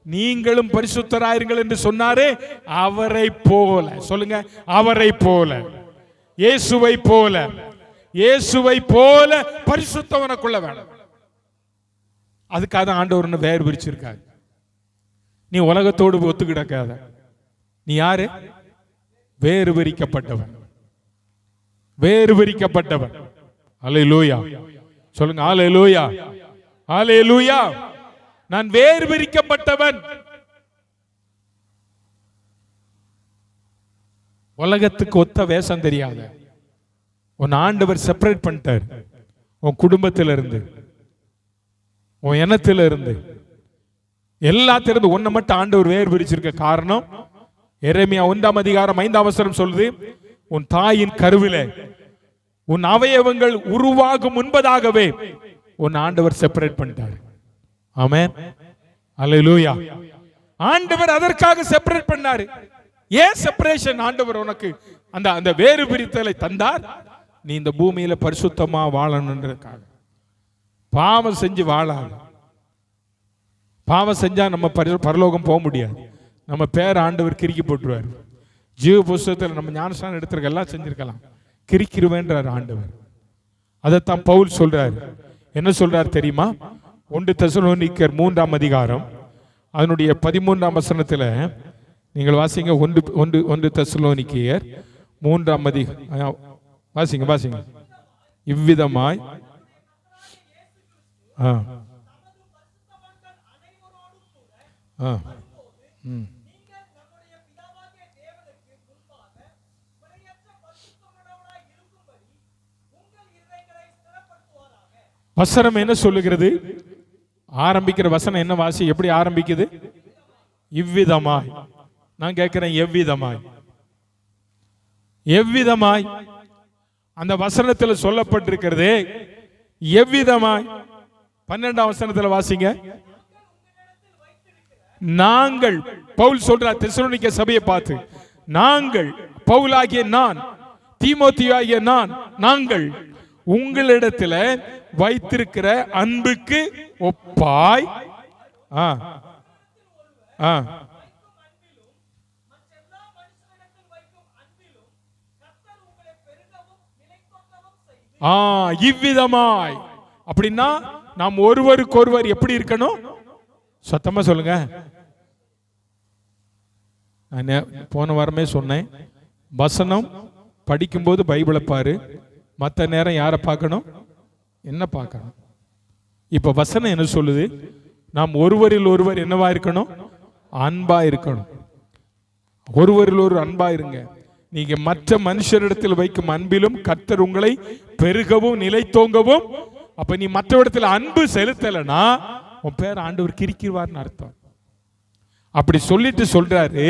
நீங்களும் பரிசுத்தராயிருங்கள் என்று சொன்னாரே, அவரை போல. சொல்லுங்க, அவரை போல, இயேசுவை போல, இயேசுவை போல பரிசுத்தம் உனக்குள்ள வேணும். அதுக்காக ஆண்டவர் வேறு பிரிச்சிருக்காரு. நீ உலகத்தோடு ஒத்து கிடக்காத. நீ யாரு? வேறு பிரிக்கப்பட்டவன். வேறு பிரிக்கப்பட்டவன். அல்லேலூயா சொல்லுங்க. அல்லேலூயா, அல்லேலூயா. நான் வேறு பிரிக்கப்பட்டவன். உலகத்துக்கு ஒத்த வேஷம் தெரியாத உன் ஆண்டவர் செப்பரேட் பண்ணிட்டார். உன் குடும்பத்தில இருந்து, உன் இனத்தில இருந்து, எல்லாத்திலிருந்து உன்னை மட்டும் ஆண்டவர் வேறு பிரிச்சிருக்க காரணம் எரேமியா 1:5 சொல்லுது, உன் தாயின் கருவிலே உன் அவயவங்கள் உருவாகும் முன்பதாகவே உன் ஆண்டவர் செப்பரேட் பண்ணிட்டார். ஆமென், அல்லேலூயா. ஆண்டவர் அதற்காக செப்பரேட் பண்ணாரு. ஏன் செப்பரேஷன் ஆண்டவர் உனக்கு அந்த வேறு பிரித்தலை தந்தார்? நீ இந்த பூமியில பரிசுத்தமா வாழணுன்றதுக்காக. பாவம் செஞ்சு வாழாது. பாவம் செஞ்சா நம்ம பரலோகம் போக முடியாது. நம்ம பேர் ஆண்டவர் கிறுக்கி போட்டுருவார். ஜீவ புஸ்தகத்தில் நம்ம ஞானஸ்நானம் எடுத்திருக்க எல்லாம் செஞ்சிருக்கலாம், கிறுக்கிருவேன்றார் ஆண்டவர். அதைத்தான் பவுல் சொல்றாரு. என்ன சொல்றார் தெரியுமா? 1 தெசலோனிக்கர் 3 அதனுடைய 13 நீங்கள் வாசிங்க. 1 தெசலோனிக்கேயர் 3 வாசிங்க. இவ்விதமாய் வசனம் என்ன சொல்லுகிறது? ஆரம்பிக்கிற வசனம் என்ன? வாசி. எப்படி ஆரம்பிக்குது? இவ்விதமாய். நான் கேட்கிறேன், எவ்விதமாய்? எவ்விதமாய் அந்த வசனத்தில் சொல்லப்பட்டிருக்கிறது. எவ்விதமாய் 12 வாசிங்க. நாங்கள், பவுல் சொல்றார் தெசலோனிக்க சபையை பார்த்து, நாங்கள், பவுலாகிய நான், தீமோத்தேயுவாகிய நான், நாங்கள் உங்களிடத்துல வைத்திருக்கிற அன்புக்கு ஒப்பாய் இவ்விதமாய். அப்படின்னா நாம் ஒருவருக்கு ஒருவர் எப்படி இருக்கணும்? சத்தமா சொல்லுங்க. நான் போன வாரமே சொன்னேன், வசனம் படிக்கும்போது பைபிளை பாரு, மற்ற நேரம் யாரை பார்க்கணும்? என்ன பார்க்கணும்? இப்ப வசனம் என்ன சொல்லுது? நாம் ஒருவரில் ஒருவர் என்னவா இருக்கணும்? அன்பா இருக்கணும். ஒருவரில் ஒரு அன்பா இருங்க. நீங்க மற்ற மனுஷரிடத்தில் வைக்கும் அன்பிலும் கர்த்தர் உங்களை பெருகவும் நிலைத்தோங்கவும். அப்ப நீ மற்ற இடத்துல அன்பு செலுத்தலைன்னா உன் பேர் ஆண்டவர் கிறுக்கிடுவார்னு அர்த்தம். அப்படி சொல்லிட்டு சொல்றாரு,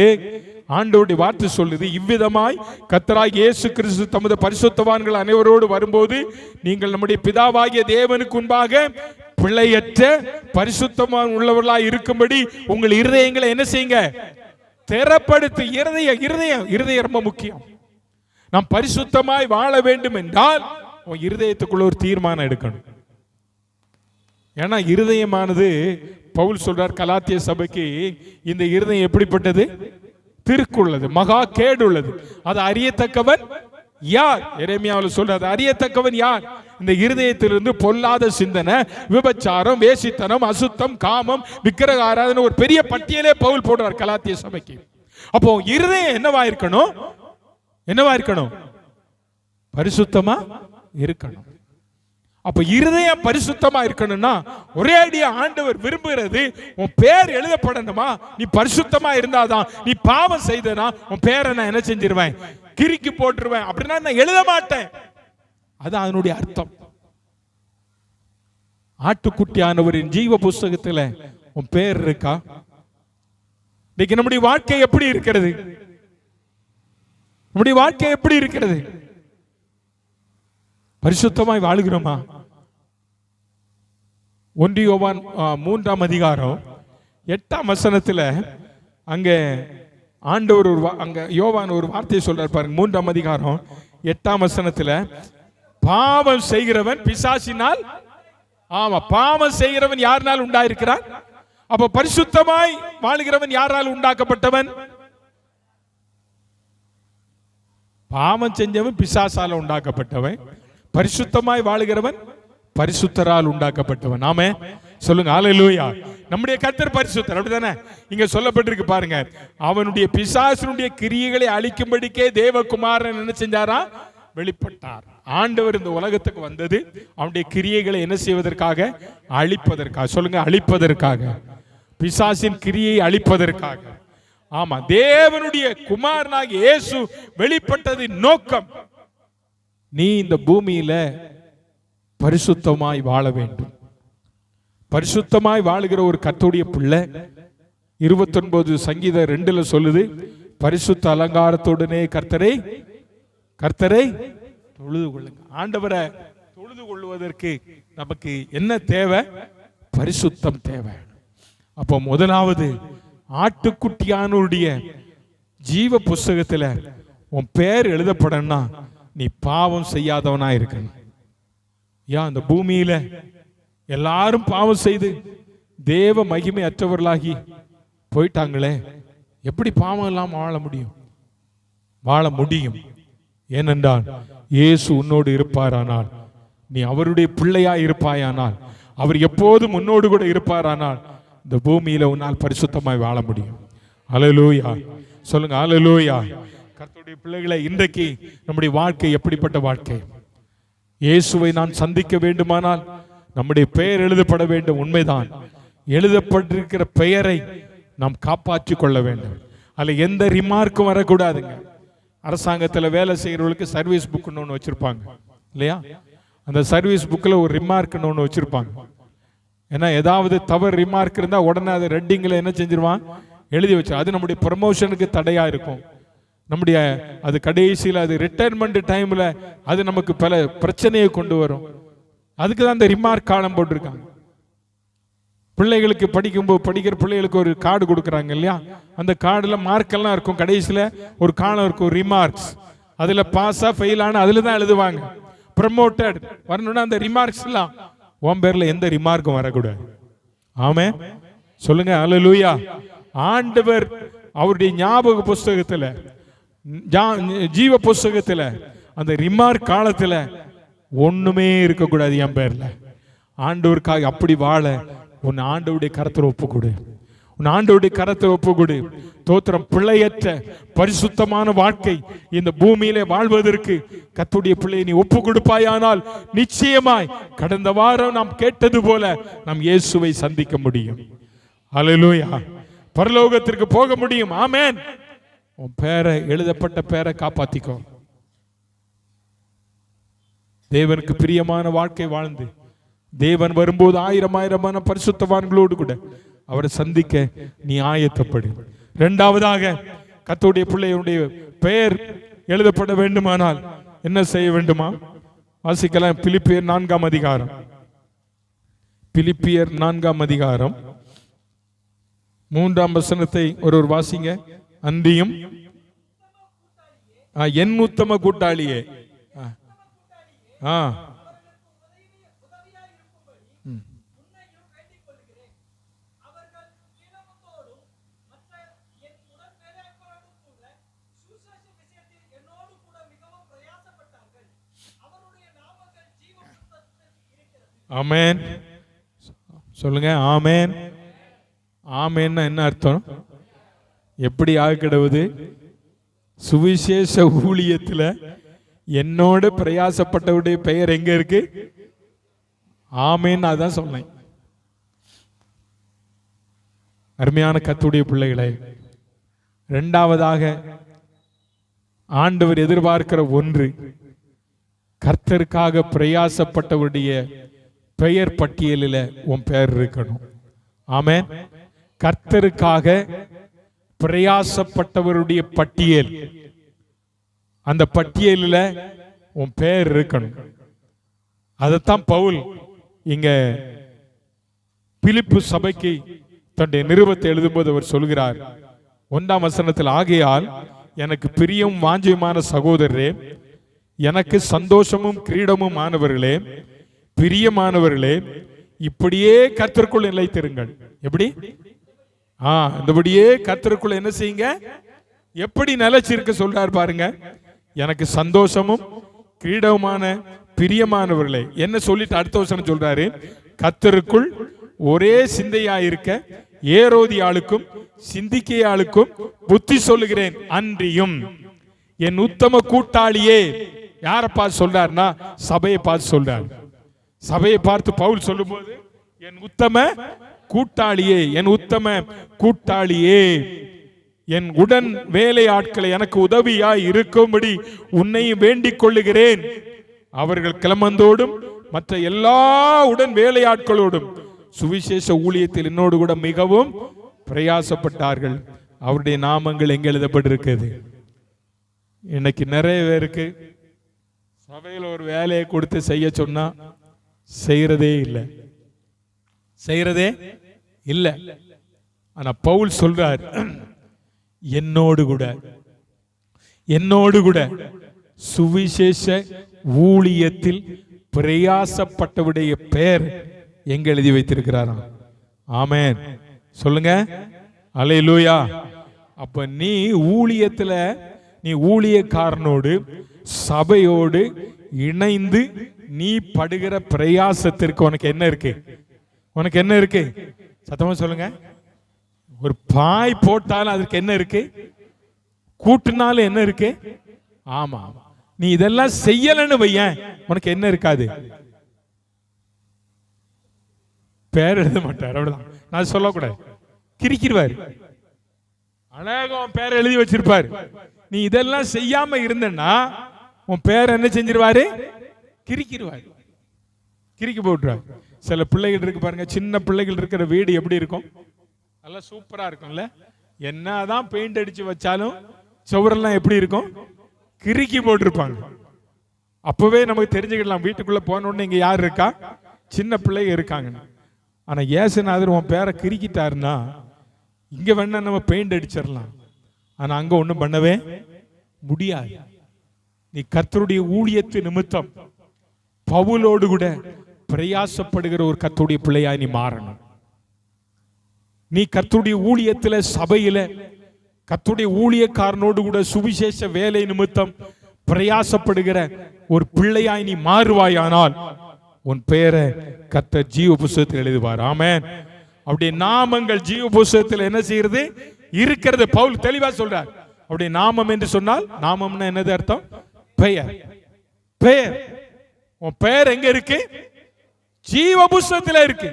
ஆண்டவருடைய வார்த்தை சொல்லுது, இவ்விதமாய் கர்த்தராகிய இயேசு கிறிஸ்து தமது பரிசுத்தவான்கள் அனைவரோடு வரும்போது நீங்கள் நம்முடைய பிதாவாகிய தேவனுக்கு முன்பாக பிழையற்ற பரிசுத்தமான உள்ளவர்களாய் இருக்கும்படி உங்கள் இருதயங்களை என்ன செய்யுங்க? திறப்படுத்து. இருதயம் ரொம்ப முக்கியம். நாம் பரிசுத்தமாய் வாழ வேண்டும் என்றால் உன் இருதயத்துக்குள்ள ஒரு தீர்மானம் எடுக்கணும். ஏன்னா இருதயமானது, பவுல் சொல்றார் கலாத்திய சபைக்கு, இந்த இருதயம் எப்படிப்பட்டது? திருக்குள்ளது, மகா கேடுள்ளது. அது அறியத்தக்கவன் யார்? எரேமியாவில் சொல்றாரு, அறியத்தக்கவன் யார்? இந்த இருதயத்திலிருந்து பொல்லாத சிந்தனை, விபச்சாரம், வேசித்தனம், அசுத்தம், காமம், விக்கிரக ஆராதனை, ஒரு பெரிய பட்டியலே பவுல் போடுறார் கலாத்திய சபைக்கு. அப்போ இருதயம் என்னவா இருக்கணும்? என்னவா இருக்கணும்? பரிசுத்தமா இருக்கணும். அப்ப இருதயம் பரிசுத்தமா இருக்கணும்னா ஒரே அடியா ஆண்டவர் விரும்புகிறது, உன் பேர் எழுதப்படணுமா? நீ பரிசுத்தமா இருந்தாதான். நீ பாவம் செய்தனா உன் பேரை நான் என்ன செஞ்சிருவேன்? கிறுக்கி போட்டுருவேன். அப்படின்னா நான் எழுத மாட்டேன். அது அதனுடைய அர்த்தம். ஆட்டுக்குட்டியானவரின் ஜீவ புஸ்தகத்துல உன் பேர் இருக்கா? இன்னைக்கு நம்முடைய வாழ்க்கை எப்படி இருக்கிறது? நம்முடைய வாழ்க்கை எப்படி இருக்கிறது? பரிசுத்தமாய் வாழுகிறோமா? 1 யோவான் 3 அங்க ஆண்டவர் அங்க யோவான் ஒரு வார்த்தையை சொல்றார் பாருங்க. 3 பாவம் செய்கிறவன் பிசாசினால், ஆமா, பாவம் செய்கிறவன் யாரால் உண்டாயிருக்கிறான்? அப்ப பரிசுத்தமாய் வாழுகிறவன் யாரால் உண்டாக்கப்பட்டவன்? பாவம் செஞ்சவன் பிசாசால உண்டாக்கப்பட்டவன். பரிசுத்தமாய் வாழுகிறவன் பரிசுத்தரால் உண்டாக்கப்பட்டவன். ஆமே சொல்லுங்க ஹல்லேலூயா. நம்முடைய கர்த்தர் பரிசுத்தர், அப்படிதானே? இங்க சொல்லப்பட்டிருக்கு பாருங்க, அவனுடைய பிசாசினுடைய கிரியைகளை அழிக்கும்படிக்கே தேவகுமாரன் என்ன செஞ்சாரா? வெளிப்பட்டார். ஆண்டவர் இந்த உலகத்துக்கு வந்தது அவனுடைய கிரியைகளை என்ன செய்வதற்காக? அழிப்பதற்காக. சொல்லுங்க அழிப்பதற்காக, பிசாசின் கிரியை அழிப்பதற்காக. ஆமா, தேவனுடைய குமாரனாகிய இயேசு வெளிப்பட்டதின் நோக்கம், நீ இந்த பூமியில பரிசுத்தமாய் வாழ வேண்டும். பரிசுத்தமாய் வாழுகிற ஒரு கர்த்தருடைய பிள்ளை 29 சங்கீதம் 2 சொல்லுது, பரிசுத்த அலங்காரத்துடனே கர்த்தரை தொழுது கொள்ளுங்க. ஆண்டவரை தொழுது கொள்வதற்கு நமக்கு என்ன தேவை? பரிசுத்தம் தேவை. அப்போ முதலாவது ஆட்டுக்குட்டியானுடைய ஜீவ புஸ்தகத்துல உன் பேர் எழுதப்படணும்னா நீ பாவம் செய்யாதவனா இருக்கணும். ஏன் அந்த பூமியில எல்லாரும் பாவம் செய்து தேவ மகிமை அற்றவர்களாகி போயிட்டாங்களே, எப்படி பாவம் எல்லாம் வாழ முடியும்? வாழ முடியும். ஏனென்றால் இயேசு உன்னோடு இருப்பாரானால், நீ அவருடைய பிள்ளையா இருப்பாயானால், அவர் எப்போதும் உன்னோடு கூட இருப்பாரானால் இந்த பூமியில உன்னால் பரிசுத்தமாய் வாழ முடியும். ஹல்லேலூயா சொல்லுங்க ஹல்லேலூயா. கர்த்தருடைய பிள்ளைகளை, இன்றைக்கு நம்முடைய வாழ்க்கை எப்படிப்பட்ட வாழ்க்கை? இயேசுவை நான் சந்திக்க வேண்டுமானால் நம்முடைய பெயர் எழுதப்பட வேண்டும். உண்மைதான், எழுதப்பட்டிருக்கிற பெயரை நாம் காப்பாற்றிக் கொள்ள வேண்டும். அதில் எந்த ரிமார்க்கும் வரக்கூடாதுங்க. அரசாங்கத்தில் வேலை செய்கிறவர்களுக்கு சர்வீஸ் புக்குன்னு ஒன்று வச்சிருப்பாங்க இல்லையா? அந்த சர்வீஸ் புக்கில் ஒரு ரிமார்க்னு ஒன்று வச்சிருப்பாங்க. ஏன்னா ஏதாவது தவறு ரிமார்க் இருந்தால் உடனே அதை ரெட்டிங்கில் என்ன செஞ்சிருவான்? எழுதி வச்சு. அது நம்முடைய ப்ரமோஷனுக்கு தடையாக இருக்கும். நம்முடைய அது கடைசியில் அது ரிட்டையர்மெண்ட் டைமில் அது நமக்கு பல பிரச்சனையை கொண்டு வரும். அதுக்கு தான் அந்த ரிமார்க் காலம் போட்டிருக்காங்க. பிள்ளைகளுக்கு படிக்கிற பிள்ளைகளுக்கு ஒரு கார்டு கொடுக்குறாங்க இல்லையா? அந்த கார்டில் மார்க்கெல்லாம் இருக்கும். கடைசியில் ஒரு காலம் இருக்கும், ரிமார்க்ஸ். அதில் பாஸா ஃபெயிலான அதில் தான் எழுதுவாங்க. ப்ரமோட்டட் வரணும்னா அந்த ரிமார்க்ஸ் எல்லாம் உன் பேரில் எந்த ரிமார்க்கும் வரக்கூடாது. ஆமென் சொல்லுங்க ஹல்லேலூயா. ஆண்டவர் அவருடைய ஞாபக புஸ்தகத்தில், ஜீவ புஸ்தகத்தில் அந்த ரிமார்க் காலத்தில் ஒண்ணுமே இருக்கக்கூடாது என் பேர்ல. ஆண்டவருக்காக அப்படி வாழ உன் ஆண்டவருடைய கரத்தில் ஒப்புக்கொடு. உன் ஆண்டவருடைய கரத்தில் ஒப்புக்கொடு. தோத்திரம். பிள்ளையற்ற பரிசுத்தமான வாழ்க்கை இந்த பூமியிலே வாழ்வதற்கு கர்த்தருடைய பிள்ளையை நீ ஒப்பு கொடுப்பாயானால் நிச்சயமாய் கடந்த வாரம் நாம் கேட்டது போல நாம் இயேசுவை சந்திக்க முடியும். ஹல்லேலூயா. பரலோகத்திற்கு போக முடியும். ஆமென். உன் பேரை, எழுதப்பட்ட பேரை காப்பாத்திக்கோ. தேவனுக்கு பிரியமான வாழ்க்கை வாழ்ந்து தேவன் வரும்போது ஆயிரமான பரிசுத்தவான்களோடு கூட அவரை சந்திக்க நீ ஆயத்தப்படு. இரண்டாவதாக, கர்த்தருடைய பிள்ளையுடைய பெயர் எழுதப்பட வேண்டுமானால் என்ன செய்ய வேண்டுமா? வாசிக்கலாம். பிலிப்பியர் 4ஆம் அதிகாரம். பிலிப்பியர் 4ஆம் அதிகாரம் 3ஆம் வசனத்தை ஒருவர் வாசிங்க. அன்றியும் என் உத்தம கூட்டாளியே, ஆமென் சொல்லுங்க. ஆமென். ஆமென்னா என்ன அர்த்தம்? எப்படி ஆகிடுவது? சுவிசேஷ ஊழியத்தில் என்னோட பிரயாசப்பட்டவருடைய பெயர் எங்க இருக்கு? ஆமென். அதான் சொன்னேன். அருமையான கர்த்தருடைய பிள்ளைகளே, இரண்டாவதாக ஆண்டவர் எதிர்பார்க்கிற ஒன்று, கர்த்தருக்காக பிரயாசப்பட்டவருடைய பெயர் பட்டியலில் உன் பெயர் இருக்கணும். ஆமென். கர்த்தருக்காக பிரயாசப்பட்டவருடைய பட்டியல், அந்த பட்டியலில் உன் பெயர் இருக்கணும். அதைத்தான் பவுல் இங்க பிலிப்பு சபைக்கு தன்னுடைய நிருபத்தை எழுதும்போது அவர் சொல்கிறார். 1ஆம் வசனத்தில், ஆகையால் எனக்கு பிரியம் வாஞ்சியமான சகோதரரே, எனக்கு சந்தோஷமும் கிரீடமும் ஆனவர்களே, பிரியமானவர்களே, இப்படியே கர்த்தருக்குள் நிலைத்திருங்கள். எப்படி? இந்தபடியே கர்த்தருக்குள் என்ன செய்யுங்க? எப்படி நிலைச்சிருக்க சொல்றார் பாருங்க. எனக்கு சந்தோஷமும் கிரீடமுமான பிரியமானவர்களே, என்ன சொல்லிட்டு அடுத்த வசனம் சொல்றாரு, கர்த்தருக்குள் ஒரே சிந்தையா இருக்க ஏரோதியாளுக்கும் சிந்திக்கையாளுக்கும் புத்தி சொல்லுகிறேன், அன்றியும் என் உத்தம கூட்டாளியே. யாரை பார்த்து சொல்றாருன்னா சபையை பார்த்து சொல்றாரு. சபையை பார்த்து பவுல் சொல்லும்போது, என் உத்தம கூட்டாளியே, என் உத்தம கூட்டாளியே, என் உடன் வேலை ஆட்களை எனக்கு உதவியாய் இருக்கும்படி உன்னையும் வேண்டிக் கொள்ளுகிறேன். அவர்கள் கிளம்பந்தோடும் மற்ற எல்லா உடன் வேலையாட்களோடும் சுவிசேஷ ஊழியத்தில் என்னோடு கூட மிகவும் பிரயாசப்பட்டார்கள். அவருடைய நாமங்கள் எங்க எழுதப்பட்டிருக்கிறது. இன்னைக்கு நிறைய பேருக்கு சபையில் ஒரு வேலையை கொடுத்து செய்ய சொன்னா செய்யறதே இல்லை, செய்யறதே இல்லை. ஆனா பவுல் சொல்றார், என்னோடு கூட சுவிசேஷ ஊழியத்தில் பிரயாசப்பட்டவுடைய பெயர் எங்க எழுதி வைத்திருக்கிறாராம். ஆமென் சொல்லுங்க, அல்லேலூயா. அப்ப நீ ஊழியத்துல, நீ ஊழியக்காரனோடு சபையோடு இணைந்து நீ படுகிற பிரயாசத்திற்கு உனக்கு என்ன இருக்கு? உனக்கு என்ன இருக்கு? சத்தமா சொல்லுங்க. ஒரு பாய் போட்டாலும் அதற்கு என்ன இருக்கு? கூட்டுனாலும் என்ன இருக்கு? ஆமா, நீ இதெல்லாம் செய்யலன்னு வையேன், உனக்கு என்ன இருக்காது? பேர் எழுத மாட்டார், அவ்வளவுதான். நான் சொல்லக்கூடாது, கிரிக்கிடுவார். அழகம் பேர் எழுதி வச்சிருப்பாரு. நீ இதெல்லாம் செய்யாம இருந்தன்னா உன் பேர் என்ன செஞ்சிருவாரு? கிரிக்கிடுவாரு, கிரிக்கி போட்டுருவாரு. சில பிள்ளைகள் இருக்கு பாருங்க, சின்ன பிள்ளைகள் இருக்கிற வீடு எப்படி இருக்கும்? நல்லா சூப்பரா இருக்கும்ல. என்னதான் பெயிண்ட் அடிச்சு வச்சாலும் சுவரெல்லாம் எப்படி இருக்கும்? கிறுக்கி போட்டிருப்பாங்க. அப்பவே நமக்கு தெரிஞ்சுக்கலாம், வீட்டுக்குள்ள போன உடனே இங்க யார் இருக்கா? சின்ன பிள்ளைங்க இருக்காங்க. ஆனா இயேசுநாதர் உன் பேரை கிறுக்கிட்டாருன்னா இங்க வேணா நம்ம பெயிண்ட் அடிச்சிடலாம், ஆனா அங்க ஒண்ணும் பண்ணவே முடியாது. நீ கர்த்தருடைய ஊழியத்து நிமித்தம் பவுலோடு கூட பிரயாசப்படுகிற ஒரு கர்த்தருடைய பிள்ளையாய் நீ மாறணும். நீ கர்த்தருடைய ஊழியத்துல, சபையில கர்த்தருடைய ஊழியக்காரனோடு கூட சுவிசேஷ வேலை நிமித்தம் பிரயாசப்படுகிற ஒரு பிள்ளையாய் நீ மாறுவாயானால் உன் பெயரை கர்த்தர் ஜீவ புஸ்தகத்தில் எழுதுவார். ஆமென். அவருடைய நாமங்கள் ஜீவ புஸ்தகத்தில் என்ன செய்யறது? இருக்கிறது. பவுல் தெளிவா சொல்றார். அவருடைய நாமம் என்று சொன்னால், நாமம்னா என்னது அர்த்தம்? பெயர். பெயர். உன் பெயர் எங்க இருக்கு? ஜீவ புஸ்தகத்தில் இருக்கு.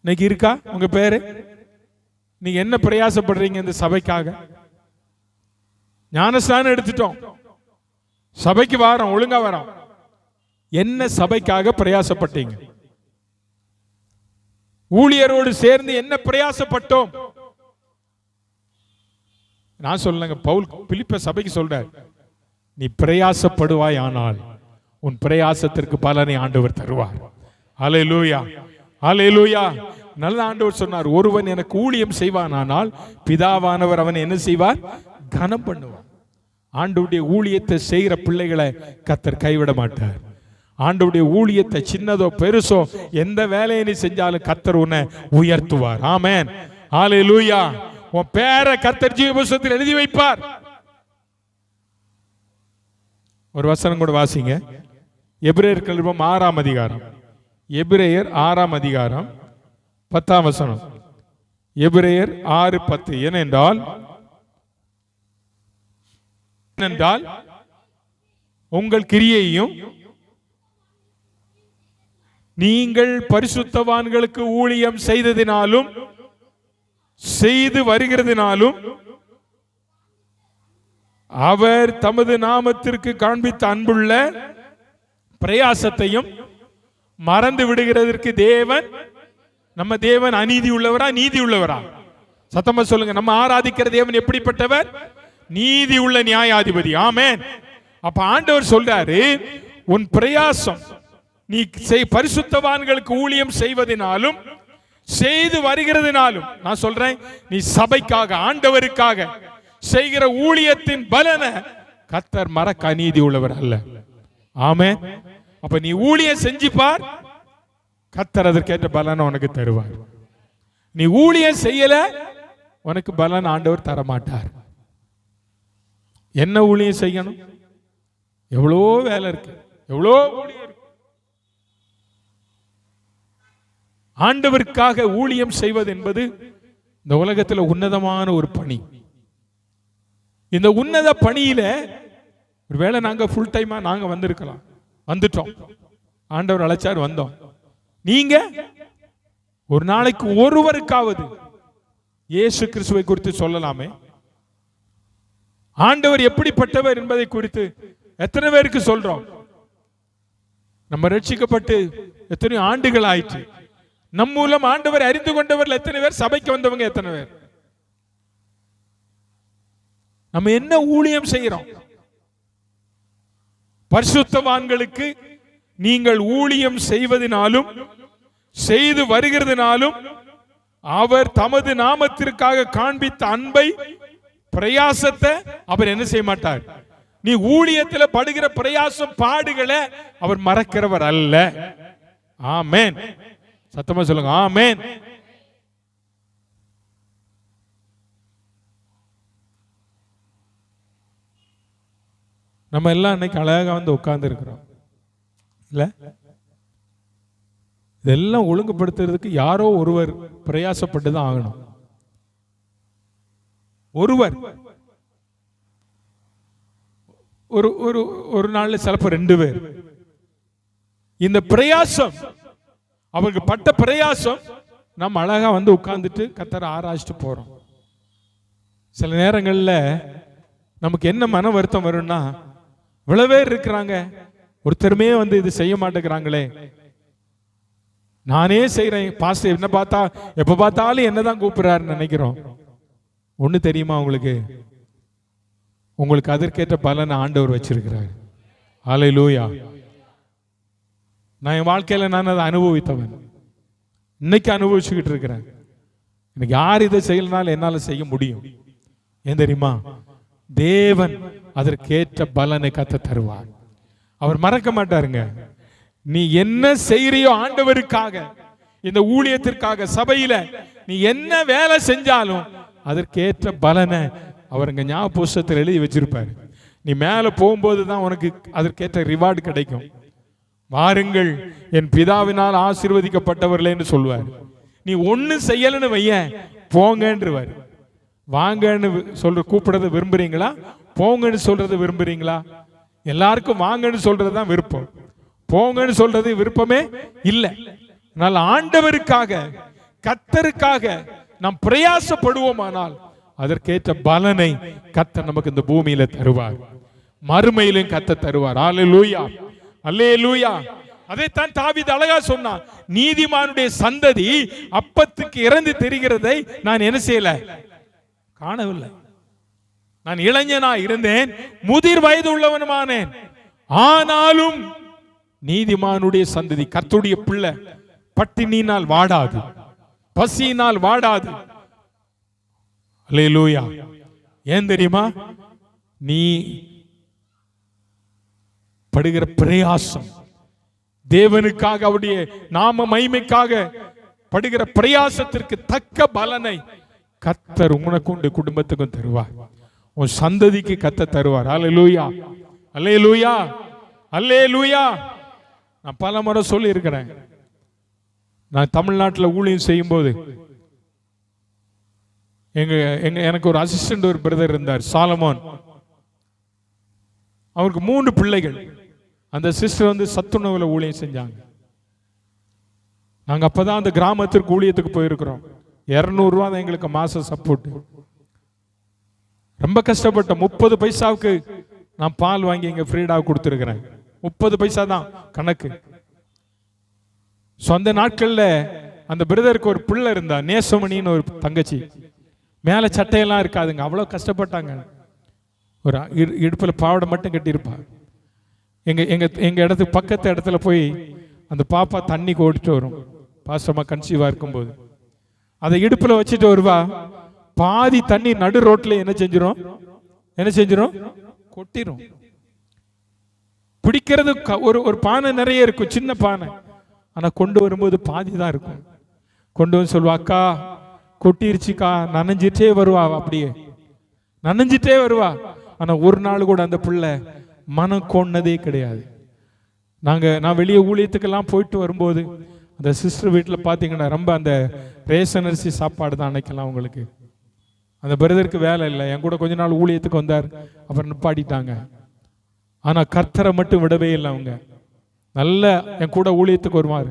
இன்னைக்கு இருக்கா உங்க பேரு? நீங்க என்ன பிரயாசப்படுறீங்க இந்த சபைக்காக? ஞானஸ்நானம் எடுத்துட்டோம், சபைக்கு வாரம், ஒழுங்கா வரோம். என்ன சபைக்காக பிரயாசப்பட்டீங்க? ஊழியரோடு சேர்ந்து என்ன பிரயாசப்பட்டோம்? நான் சொல்லுங்க, பவுல் பிலிப்ப சபைக்கு சொல்றார், நீ பிரயாசப்படுவாய் ஆனால் உன் பிரயாசத்திற்கு பலனை ஆண்டவர் தருவார். அல்லேலூயா, அல்லேலூயா. நல்ல ஆண்டவர் சொன்னார், ஒருவன் எனக்கு ஊழியம் செய்வானானால் பிதாவானவர் அவனை என்ன செய்வார்? கனம் பண்ணுவார். ஆண்டவருடைய ஊழியத்தை செய்கிற பிள்ளைகளை கர்த்தர் கைவிட மாட்டார். ஆண்டவருடைய ஊழியத்தை சின்னதோ பெருசோ எந்த வேலையை நீ செஞ்சாலும் கர்த்தர் உன்னை உயர்த்துவார். ஆமென், அல்லேலூயா. உன் பேரை கர்த்தர் ஜீவ புஸ்தகத்தில் எழுதி வைப்பார். ஒரு வசனம் கூட வாசிங்க. எபிரேயர் 6ஆம் அதிகாரம், எபிரேயர் 6ஆம் அதிகாரம் 10ஆம் வசனம். எபிரேயர் 6:10. ஏனென்றால் உங்கள் கிரியையும் நீங்கள் பரிசுத்தவான்களுக்கு ஊழியம் செய்ததினாலும் செய்து வருகிறதினாலும் அவர் தமது நாமத்திற்கு காண்பித்த அன்புள்ள பிரயாசத்தையும் மறந்து விடுகிறதற்கு தேவன், நம்ம தேவன் அநீதி உள்ளவரா நீதி உள்ளவரா? சத்தமா சொல்லுங்க. நம்ம ஆராதிக்கிற தேவன் எப்படிப்பட்டவர்? நீதி உள்ள நியாயாதிபதி. ஆமென். அப்ப ஆண்டவர் சொல்றாரு, உன் பிரயாசம் நீ பரிசுத்தவான்களுக்கு ஊழியம் செய்வதனாலும் செய்து வருகிறதுனாலும், நான் சொல்றேன், நீ சபைக்காக ஆண்டவருக்காக செய்கிற ஊழியத்தின் பலனை கர்த்தர் மறக்க அநீதி உள்ளவர் அல்ல. ஆமென். அப்ப நீ ஊழியம் செஞ்சு பார், கர்த்தர் அதற்கேற்ற பலனை உனக்கு தருவார். நீ ஊழியம் செய்யல, உனக்கு பலன் ஆண்டவர் தரமாட்டார். என்ன ஊழியம் செய்யணும்? எவ்வளோ வேலை இருக்கு, எவ்வளோ ஊழியம் இருக்கு. ஆண்டவருக்காக ஊழியம் செய்வது என்பது இந்த உலகத்தில் உன்னதமான ஒரு பணி. இந்த உன்னத பணியில ஒருவேளை நாங்க ஃபுல் டைமா நாங்க வந்திருக்கலாம், வந்துட்டோம், ஆண்டவர் அழைச்சார் வந்தோம். நீங்க ஒரு நாளைக்கு ஒருவருக்காவது இயேசு கிறிஸ்துவை குறித்து சொல்லலாமே? ஆண்டவர் எப்படிப்பட்டவர் என்பதை குறித்து எத்தனை பேருக்கு சொல்றோம்? நம்ம ரட்சிக்கப்பட்டு எத்தனை ஆண்டுகள் ஆயிற்று. நம் மூலம் ஆண்டவர் அறிந்து கொண்டவர்கள் எத்தனை பேர்? சபைக்கு வந்தவங்க எத்தனை பேர்? நம்ம என்ன ஊழியம் செய்கிறோம்? பரிசுத்தவான்களுக்கு நீங்கள் ஊழியம் செய்வதனாலும் செய்து வருகிறதுனாலும் அவர் தமது நாமத்திற்காக காண்பித்த அன்பை, பிரயாசத்தை அவர் என்ன செய்ய மாட்டார். நீ ஊழியத்தில் படுகிற பிரயாசம், பாடுகளை அவர் மறக்கிறவர் அல்ல. ஆமென். சத்தமா சொல்லுங்க ஆமென். நம்ம எல்லாம் இன்னைக்கு அழகா வந்து உட்கார்ந்து இருக்கிறோம் இல்ல? இதெல்லாம் ஒழுங்குபடுத்துறதுக்கு யாரோ ஒருவர் பிரயாசப்பட்டு தான் ஆகணும். ஒருவர் ஒரு ஒரு ஒரு நாள்ல சிலப்ப 2 பேர். இந்த பிரயாசம், அவருக்கு பட்ட பிரயாசம், நம்ம அழகா வந்து உட்கார்ந்துட்டு கர்த்தரை ஆராய்ச்சிட்டு போறோம். சில நேரங்கள்ல நமக்கு என்ன மன வருத்தம் வரும்னா, இவ்வளவு பேர் இருக்கிறாங்க, ஒருத்தருமே வந்து இது செய்ய மாட்டேங்கிறாங்களே, நானே செய்யறேன், பாஸ்டர் என்ன பார்த்தா எப்ப பார்த்தாலும் என்னதான் கூப்பிடுறாருன்னு நினைக்கிறோம். ஒண்ணு தெரியுமா உங்களுக்கு? உங்களுக்கு அதற்கேற்ற பலனை ஆண்டவர் வச்சிருக்கிறார். ஹல்லேலூயா. நான் என் வாழ்க்கையில நான் அதை அனுபவித்தவன், இன்னைக்கு அனுபவிச்சுக்கிட்டு இருக்கிறேன். எனக்கு யார் இதை செய்யலனாலும் என்னால செய்ய முடியும். ஏன் தெரியுமா? தேவன் அதற்கேற்ற பலனை கத்த தருவார். அவர் மறக்க மாட்டாருங்க. நீ என்ன செய்யறியோ ஆண்டவருக்காக, இந்த ஊழியத்திற்காக, சபையில நீ என்ன வேலை செஞ்சாலும் அதற்கேற்ற பலனை அவர் இங்க ஞாபக புஸ்தகத்தில் எழுதி வச்சிருப்பாரு. நீ மேல போகும்போது தான் உனக்கு அதற்கேற்ற ரிவார்டு கிடைக்கும். வாருங்கள் என் பிதாவினால் ஆசீர்வதிக்கப்பட்டவர்களே என்று சொல்வார். நீ ஒண்ணு செய்யலன்னு வைய, போங்கன்றுவார். வாங்கன்னு சொல்ற கூப்பிடுறது விரும்புறீங்களா? போங்கன்னு சொல்றது விரும்புறீங்களா? எல்லாருக்கும் வாங்கன்னு சொல்றது தான் விருப்பம், போங்கன்னு சொல்றது விருப்பமே இல்லை. ஆனால் ஆண்டவருக்காக, கர்த்தருக்காக நாம் பிரயாசப்படுவோமானால் அதற்கேற்ற பலனை கர்த்தர் நமக்கு இந்த பூமியில தருவார், மறுமையிலும் கர்த்தர் தருவார். அல்லேலூயா, அல்லேலூயா. அதைத்தான் தாவீது அழகா சொன்னான், நீதிமானுடைய சந்ததி அப்பத்துக்கு இறந்து தெரிகிறதை நான் என்ன செய்யல, காணவில்லை. நான் இளைஞனா இருந்தேன், முதிர் வயது உள்ளவனுமானேன், ஆனாலும் நீதிமானுடைய சந்ததி, கர்த்தருடைய பிள்ளை பட்டினியினால் வாடாது, பசியினால் வாடாது. அல்லேலூயா. ஏன் தெரியுமா? நீ படுகிற பிரயாசம், தேவனுக்காக, அவருடைய நாம மகிமைக்காக படுகிற பிரயாசத்திற்கு தக்க பலனை கர்த்தர் உனக்கு குடும்பத்துக்கும் தருவார், உன் சந்ததிக்கு கர்த்தர் தருவார். அல்லேலூயா, அல்லேலூயா, அல்லேலூயா. நான் பல முறை சொல்லி இருக்கிறேன். நான் தமிழ்நாட்டில் ஊழியம் செய்யும் போது எனக்கு ஒரு அசிஸ்டன்ட், ஒரு பிரதர் இருந்தார், சாலமோன். அவருக்கு 3 பிள்ளைகள். அந்த சிஸ்டர் வந்து சத்துணவுல ஊழியம் செஞ்சாங்க. நாங்க அப்பதான் அந்த கிராமத்திற்கு ஊழியத்துக்கு போயிருக்கிறோம். 200 ரூபா தான் எங்களுக்கு மாச சப்போர்ட். ரொம்ப கஷ்டப்பட்டோம். 30 பைசாவுக்கு நான் பால் வாங்கி எங்க ஃப்ரீடா கொடுத்துருக்கிறேன். 30 பைசா தான் கணக்கு. சொந்த நாட்கள்ல அந்த பிரதருக்கு ஒரு பிள்ளை இருந்தா, நேசமணின்னு ஒரு தங்கச்சி. மேல சட்டையெல்லாம் இருக்காதுங்க, அவ்வளவு கஷ்டப்பட்டாங்க. ஒரு இடுப்புல பாவடை மட்டும் கட்டியிருப்பா. எங்க எங்க எங்க இடத்துக்கு பக்கத்து இடத்துல போய் அந்த பாப்பா தண்ணி ஓடிட்டு வரும், பாசமா கன்சீவா இருக்கும்போது. அதை இடுப்புல வச்சுட்டு வருவா. பாதி தண்ணி நடு ரோட்ல என்ன செஞ்சிரும், கொட்டிரும். பிடிக்கிறது ஒரு பானை நிறைய இருக்கும், சின்ன பானை. ஆனா கொண்டு வரும்போது பாதி தான் இருக்கும். கொண்டு வந்து சொல்லுவா, அக்கா கொட்டிருச்சுக்கா, நனைஞ்சிட்டே வருவா, அப்படியே நனைஞ்சிட்டே வருவா. ஆனா ஒரு நாள் கூட அந்த பிள்ளை மனம் கோணதே கிடையாது. நான் வெளியே ஊழியத்துக்கெல்லாம் போயிட்டு வரும்போது அந்த சிஸ்டர் வீட்டில் பார்த்தீங்கன்னா ரொம்ப அந்த ரேஷன் அரிசி சாப்பாடு தான் அன்னைக்கெல்லாம் அவங்களுக்கு. அந்த பிரதருக்கு வேலை இல்லை, என் கூட கொஞ்ச நாள் ஊழியத்துக்கு வந்தார், அப்புறம் நிப்பாட்டிட்டாங்க. ஆனால் கர்த்தரை மட்டும் விடவே இல்லை. அவங்க நல்ல என் கூட ஊழியத்துக்கு வருவார்,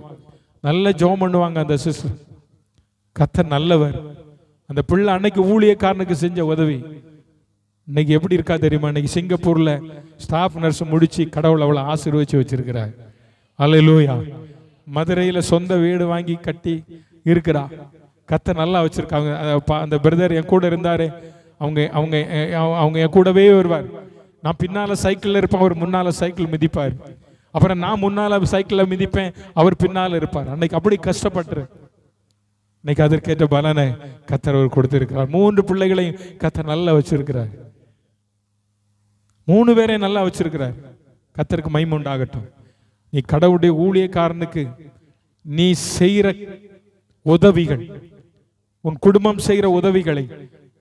நல்ல ஜெபம் பண்ணுவாங்க அந்த சிஸ்டர். கர்த்தர் நல்லவர். அந்த பிள்ளை அன்னைக்கு ஊழியக்காரனுக்கு செஞ்ச உதவி இன்னைக்கு எப்படி இருக்கா தெரியுமா? இன்னைக்கு சிங்கப்பூர்ல ஸ்டாஃப் நர்ஸ் முடிச்சு கடவுள் அவளை ஆசீர்வதிச்சு வச்சிருக்கிறார். அல்லேலூயா. மதுரையில சொந்த வீடு வாங்கி கட்டி இருக்கிறா. கர்த்தர் நல்லா வச்சிருக்காங்க. அந்த பிரதர் என் கூட இருந்தாரு, அவங்க அவங்க அவங்க என் கூடவே வருவார். நான் பின்னால சைக்கிள்ல இருப்பேன், அவர் முன்னால சைக்கிள் மிதிப்பார். அப்புறம் நான் முன்னால சைக்கிள்ல மிதிப்பேன், அவர் பின்னால இருப்பார். அன்னைக்கு அப்படி கஷ்டப்பட்டு இன்னைக்கு அதற்கேற்ற பலனை கர்த்தர் அவர் கொடுத்திருக்கிறார். 3 பிள்ளைகளையும் கர்த்தர் நல்லா வச்சிருக்கிறார். 3 பேரையும் நல்லா வச்சிருக்கிறார். கர்த்தருக்கு மகிமை உண்டாகட்டும். நீ கடவுளுடைய ஊழியக்காரனுக்கு நீ செய்கிற உதவிகள், உன் குடும்பம் செய்கிற உதவிகளை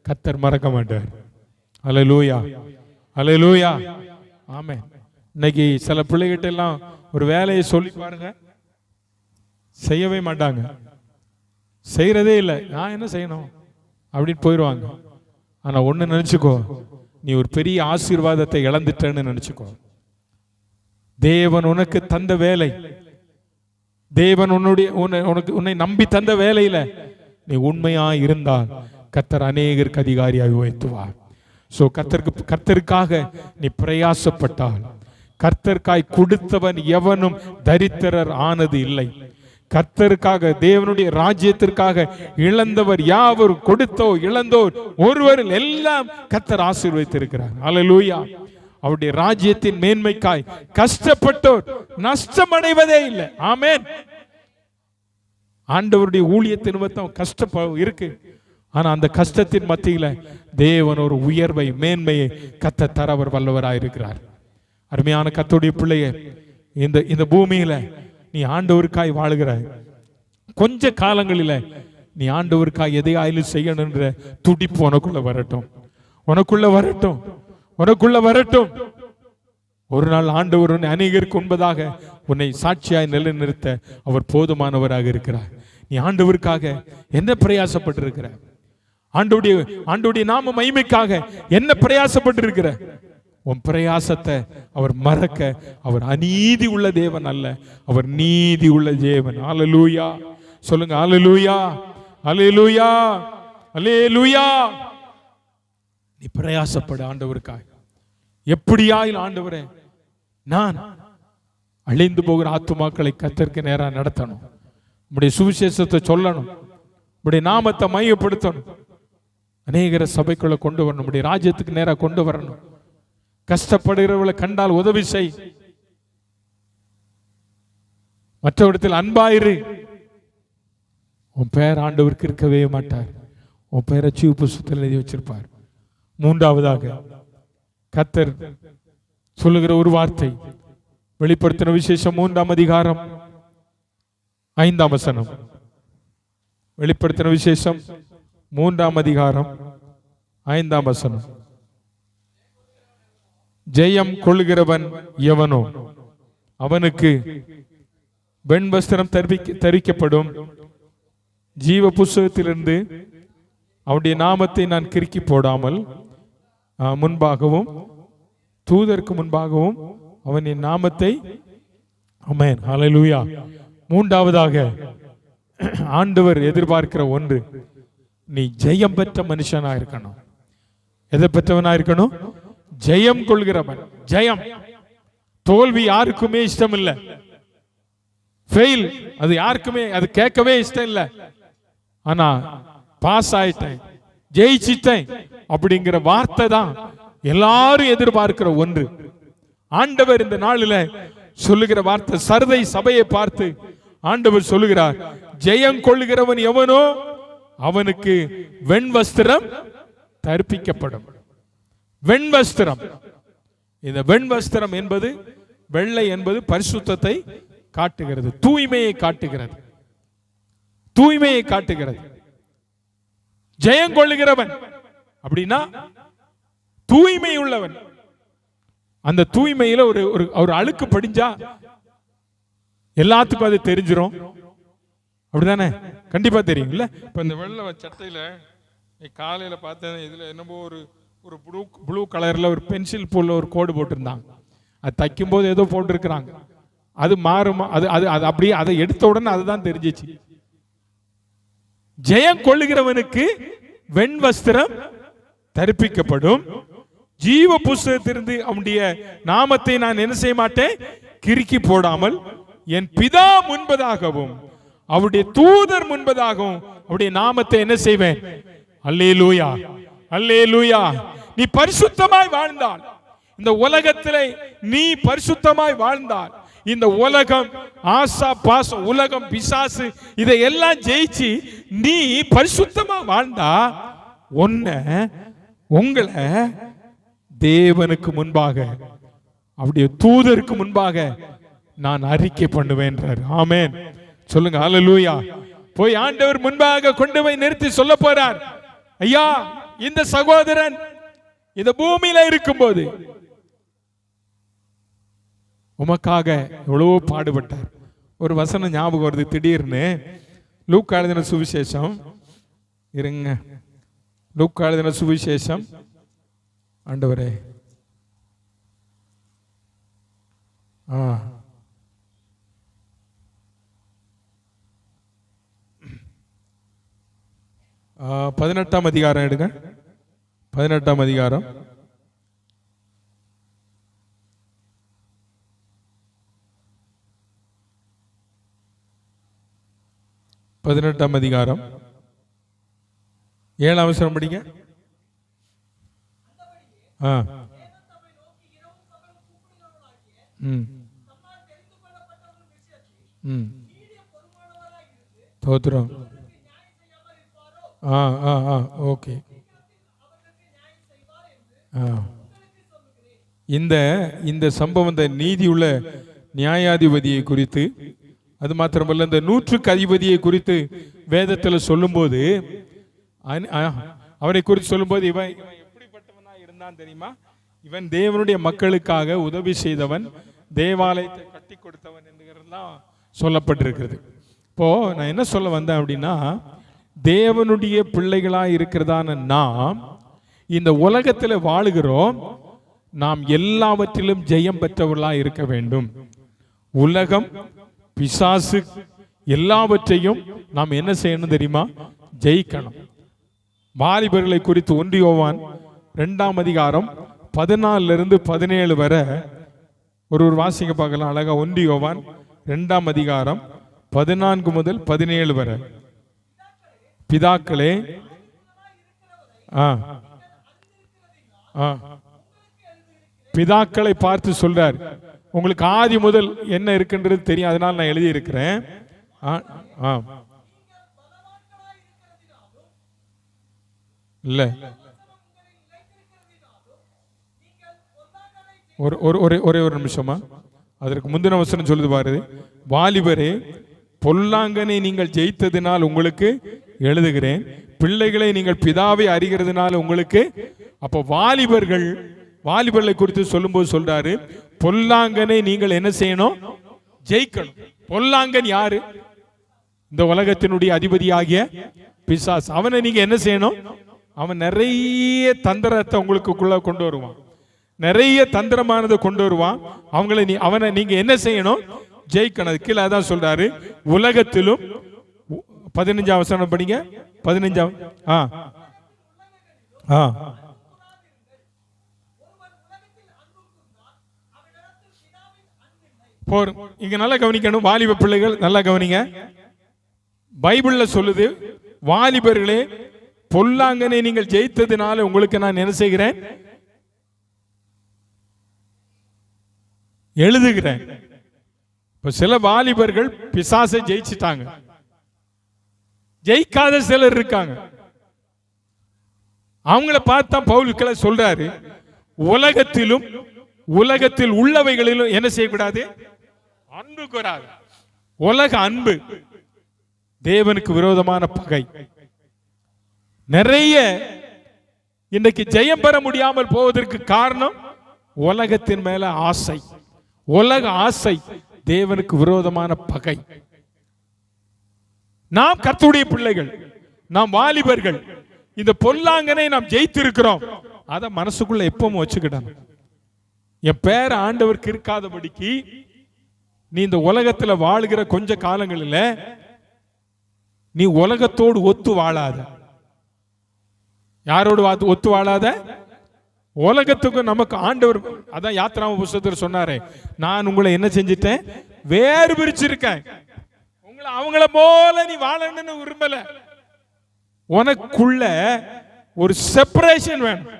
கர்த்தர் மறக்க மாட்டார். அல்லேலூயா, அல்லேலூயா, ஆமென். இன்னைக்கு சில பிள்ளைகிட்ட எல்லாம் ஒரு வேலையை சொல்லி பாருங்க, செய்யவே மாட்டாங்க, செய்யறதே இல்லை. நான் என்ன செய்யணும் அப்படின்னு போயிடுவாங்க. ஆனா ஒண்ணு நினைச்சுக்கோ, நீ ஒரு பெரிய ஆசீர்வாதத்தை இழந்துட்டேன்னு நினைச்சுக்கோ. தேவன் உனக்கு தந்த வேலை, தேவன் உன்னை நம்பி தந்த வேலையில நீ உண்மையா இருந்தால் கர்த்தர் அநேகருக்கு அதிகாரியாக உயர்த்துவார். சோ கர்த்தருக்காக நீ பிரயாசப்பட்டால், கர்த்தருக்காய் கொடுத்தவன் எவனும் தரித்திரர் ஆனது இல்லை. கர்த்தருக்காக, தேவனுடைய ராஜ்யத்திற்காக இழந்தவர் யாவர், கொடுத்தோ இழந்தோர் ஒருவரில் எல்லாம் கர்த்தர் ஆசீர்வதித்திருக்கிறார். அல்லேலூயா. அவருடைய ராஜ்யத்தின் மேன்மைக்காய் கஷ்டப்பட்டோர் நஷ்டம் அடைவதே இல்லை. ஆமென். ஆண்டவருடைய ஊழியத்தின் நிமித்தம் கஷ்டம் இருக்கு. ஆனா அந்த கஷ்டத்தின் மத்தியில தேவன் ஒரு உயர்வை, மேன்மையை கர்த்தர் தரவர் வல்லவராயிருக்கிறார். அருமையான கர்த்தருடைய பிள்ளையே, இந்த பூமியில நீ ஆண்டவருக்காய் வாழுகிறாய். கொஞ்ச காலங்களில நீ ஆண்டவருக்காய் எதையாயிலும் செய்யணும் என்ற துடிப்பு உனக்குள்ள வரட்டும், உனக்குள்ள வரட்டும், உனக்குள்ள வரட்டும். ஒரு நாள் ஆண்டவர் உன்னை அநேகருக்கு உண்பதாக உன்னை சாட்சியாய் நிலைநிறுத்த அவர் போதுமானவராக இருக்கிறார். நீ ஆண்டவருக்காக என்ன பிரயாசப்பட்டிருக்கிற? ஆண்டவருடைய நாம மகிமைக்காக என்ன பிரயாசப்பட்டிருக்கிற? உன் பிரயாசத்தை அவர் மறக்க, அவர் அநீதி உள்ள தேவன் அல்ல, அவர் நீதி உள்ள தேவன். அல்லேலூயா சொல்லுங்க. அல்லேலூயா, அல்லேலூயா, அல்லேலூயா. நீ பிரயாசப்படு ஆண்டவருக்காக. எப்படியாயில் ஆண்டவரே, நான் அழிந்து போகிற ஆத்துமாக்களை கர்த்தருக்கு நேரா நடத்தணும், உம்முடைய சுவிசேஷத்தை சொல்லணும், உம்முடைய நாமத்தை மையப்படுத்தணும், அநேகரை சபைக்குள்ள கொண்டு வரணும், உம்முடைய ராஜ்யத்துக்கு நேரா கொண்டு வரணும். கஷ்டப்படுகிறவர்களை கண்டால் உதவி செய், மற்றவரிடத்தில் அன்பாயிரு. உன் பெயர் ஆண்டவருக்கு இருக்கவே மாட்டார், உன் பெயரை ஜீவ புஸ்தகத்தில் எழுதி வச்சிருப்பார். மூன்றாவதாக கர்த்தர் சொல்லுகிற ஒரு வார்த்தை, வெளிப்படுத்தின விசேஷம் 3ஆம் அதிகாரம் 5ஆம் வசனம். வெளிப்படுத்தின விசேஷம் 3ஆம் அதிகாரம் 5ஆம் வசனம். ஜெயம் கொள்கிறவன் எவனோ அவனுக்கு வெண்வஸ்திரம் தரிக்கப்படும், ஜீவ புஸ்தகத்திலிருந்து அவனுடைய நாமத்தை நான் கிறுக்கி போடாமல் முன்பாகவும் தூதருக்கு முன்பாகவும் அவன் என் நாமத்தை, ஆமென், ஹல்லேலூயா. மூன்றாவதாக ஆண்டவர் எதிர்பார்க்கிற ஒன்று, நீ ஜெயம் பெற்ற மனுஷனா இருக்கணும். எதை பெற்றவனா இருக்கணும்? ஜெயம் கொள்கிறவன். ஜெயம், தோல்வி யாருக்குமே இஷ்டம் இல்லை. ஃபெயில் அது யாருக்குமே, அது கேட்கவே இஷ்டம் இல்லை. ஆனா பாஸ் ஆயிட்டேன், ஜெயிச்சிட்டேன் அப்படிங்கிற வார்த்தை தான் எல்லாரும் எதிர்பார்க்கிற ஒன்று. ஆண்டவர் இந்த நாளில் சொல்லுகிற வார்த்தை, சர்தை சபையை பார்த்து ஆண்டவர் சொல்லுகிறார், ஜெயம் கொள்கிறவன் எவனோ அவனுக்கு வெண்வஸ்திரம் தரிப்பிக்கப்படும். வெண்வஸ்திரம். இந்த வெண்வஸ்திரம் என்பது, வெள்ளை என்பது பரிசுத்தத்தை காட்டுகிறது, தூய்மையை காட்டுகிறது, தூய்மையை காட்டுகிறது. ஜெயம் கொள்ளுகிறவன் அப்படின்னா தூய்மை உள்ளவன். அந்த தூய்மையில ஒரு ஒரு அழுக்கு படிஞ்சா எல்லாத்துக்கும் அது தெரிஞ்சிரும். அப்படிதானே? கண்டிப்பா தெரியும் இல்ல? இப்ப இந்த வெள்ளை சட்டையில காலையில பார்த்தேன், இதுல என்னமோ ஒரு ப்ளூ கலர்ல ஒரு பென்சில் பூல்ல ஒரு கோடு போட்டிருந்தாங்க. அது தைக்கும் போது ஏதோ போட்டிருக்கிறாங்க. அது மாறுமா? அது அது அது அப்படியே அதை எடுத்த உடனே அதுதான் தெரிஞ்சிச்சு. ஜெயம் கொள்ளுகிறவனுக்கு வெண் வஸ்திரம் தரிப்பிக்கப்படும். ஜீவ புஸ்தகத்திலிருந்து அவனுடைய நாமத்தை நான் என்ன செய்ய மாட்டேன்? கிறுக்கி போடாமல் என் பிதா முன்பதாகவும் அவருடைய தூதர் முன்பதாகவும் அவருடைய நாமத்தை என்ன செய்வேன்? அல்லேலூயா, அல்லேலூயா. நீ பரிசுத்தமாய் வாழ்ந்தால், இந்த உலகத்திலே நீ பரிசுத்தமாய் வாழ்ந்தால், இந்த உலகம் ஆசா பாசம், உலகம் பிசாசு இதையெல்லாம் ஜெயிச்சு நீ பரிசுத்தமா வாழ்ந்தா உங்களை தேவனுக்கு முன்பாக அவருடைய தூதருக்கு முன்பாக நான் அறிக்கை பண்ணுவேன்றார். ஆமென் சொல்லுங்க, அல்லேலூயா. போய் ஆண்டவர் முன்பாக கொண்டு போய் நிறுத்தி சொல்ல போறார், ஐயா இந்த சகோதரன் இந்த பூமியில இருக்கும்போது உமக்காக எவ்வளவோ பாடுபட்டார். ஒரு வசனம் ஞாபகம் வருது திடீர்னு. லூக்கா எழுதின சுவிசேஷம், இருங்க, லூக்கா எழுதின சுவிசேஷம், ஆண்டவரே 18ஆம் அதிகாரம் எடுங்க. 18ஆம் அதிகாரம் 18ஆம் அதிகாரம் 7ஆம் வசனம் படிங்க. தோத்திரம். ஓகே. இந்த சம்பவம் இந்த நீதியுள்ள நியாயாதிபதியை குறித்து, அது மாத்திரமல்ல இந்த 100க்கு அதிபதியை குறித்து வேதத்தில் சொல்லும்போது, அவனை குறித்து சொல்லும்போது இவன் எப்படிப்பட்டவனா இருந்தான் தெரியுமா? இவன் தேவனுடைய மக்களுக்காக உதவி செய்தவன், தேவாலயத்தை கட்டி கொடுத்தவன் என்கிறதெல்லாம் சொல்லப்பட்டிருக்கிறது. இப்போ நான் என்ன சொல்ல வந்தேன் அப்படின்னா, தேவனுடைய பிள்ளைகளாய் இருக்கிறதான நாம் இந்த உலகத்தில் வாழுகிறோம். நாம் எல்லாவற்றிலும் ஜெயம் பெற்றவர்களாய் இருக்க வேண்டும். உலகம் பிசாசு எல்லாவற்றையும் நாம் என்ன செய்யணும் தெரியுமா? ஜெயிக்கணும். வாலிபர்களை குறித்து 1 யோவான் 2ஆம் அதிகாரம் 14 to 17 வரை ஒரு வாசிக்க பார்க்கலாம் அழகா. 1 யோவான் 2ஆம் அதிகாரம் 14 முதல் 17 வரை. பிதாக்களே, பிதாக்களை பார்த்து சொல்றார், உங்களுக்கு ஆதி முதல் என்ன இருக்குன்றது தெரியும், அதனால நான் எழுதி இருக்கிறேன். இல்ல ஒரே ஒரு நிமிஷமா, அதற்கு முந்தின வசனம் சொல்லுது பாரு. வாலிபரே, பொல்லாங்கனை நீங்கள் ஜெயித்ததினால் உங்களுக்கு எழுதுகிறேன், பிள்ளைகளை நீங்கள் பிதாவை அறிகிறதுனால உங்களுக்கு. அப்போ வாலிபர்களை குறித்து சொல்லும்போது சொல்றாரு, பொல்லாங்கனை நீங்கள் என்ன செய்யணும்? ஜெயிக்கணும். பொல்லாங்கன் யாரு? இந்த உலகத்தினுடைய அதிபதியாகிய பிசாசு. அவனை நீங்க என்ன செய்யணும்? அவன் நிறைய தந்திரத்தை உங்களுக்குள்ள கொண்டு வருவான், நிறைய தந்திரமானதை கொண்டு வருவான். அவனை நீங்க என்ன செய்யணும்? ஜெயிக்கணும். கீழே அதான் சொல்றாரு, உலகத்திலும் 15ஆம் வசனம் படிங்க. 15ஆம் போரும். இங்க நல்லா கவனிக்கணும் வாலிப பிள்ளைகள், நல்லா கவனிங்க. பைபிள்ல சொல்லுது, வாலிபர்களே, பொல்லாங்கனை நீங்கள் ஜெயித்ததினால உங்களுக்கு நான் என்ன செய்கிறேன்? எழுதுகிறேன். இப்ப சில வாலிபர்கள் பிசாசை ஜெயிச்சிட்டாங்க, ஜெயிக்காத சிலர் இருக்காங்க. அவங்கள பார்த்தா பவுல் சொல்றாரு, உலகத்தில் உள்ளவைகளிலும் என்ன செய்யக்கூடாது? அன்பு கூடாது. உலக அன்பு தேவனுக்கு விரோதமான பகை. நிறைய இன்றைக்கு ஜெயம் பெற முடியாமல் போவதற்கு காரணம் உலகத்தின் மேல ஆசை. உலக ஆசை தேவனுக்கு விரோதமான பகை. நாம் கர்த்தருடைய பிள்ளைகள், நாம் வாலிபர்கள், இந்த பொல்லாங்கனை நாம் ஜெயித்திருக்கிறோம். அத மனசுக்குள்ள எப்பவும் வச்சுக்கிடணும். என் பேர ஆண்டவருக்கு இருக்காதபடிக்கு நீ இந்த உலகத்துல வாழ்கிற கொஞ்ச காலங்களில் நீ உலகத்தோடு ஒத்து வாழாத. யாரோடு ஒத்து வாழாத? உலகத்துக்கு நமக்கு ஆண்டவர் அதான் யாத்திராம புத்தகத்தில் சொன்னாரே, நான் உங்களை என்ன செஞ்சிட்டேன்? வேறு பிரிச்சிருக்கேன். உங்களை அவங்கள போல நீ வாழணும்னு விரும்பல. உனக்குள்ள ஒரு செப்பரேஷன் வேணும்.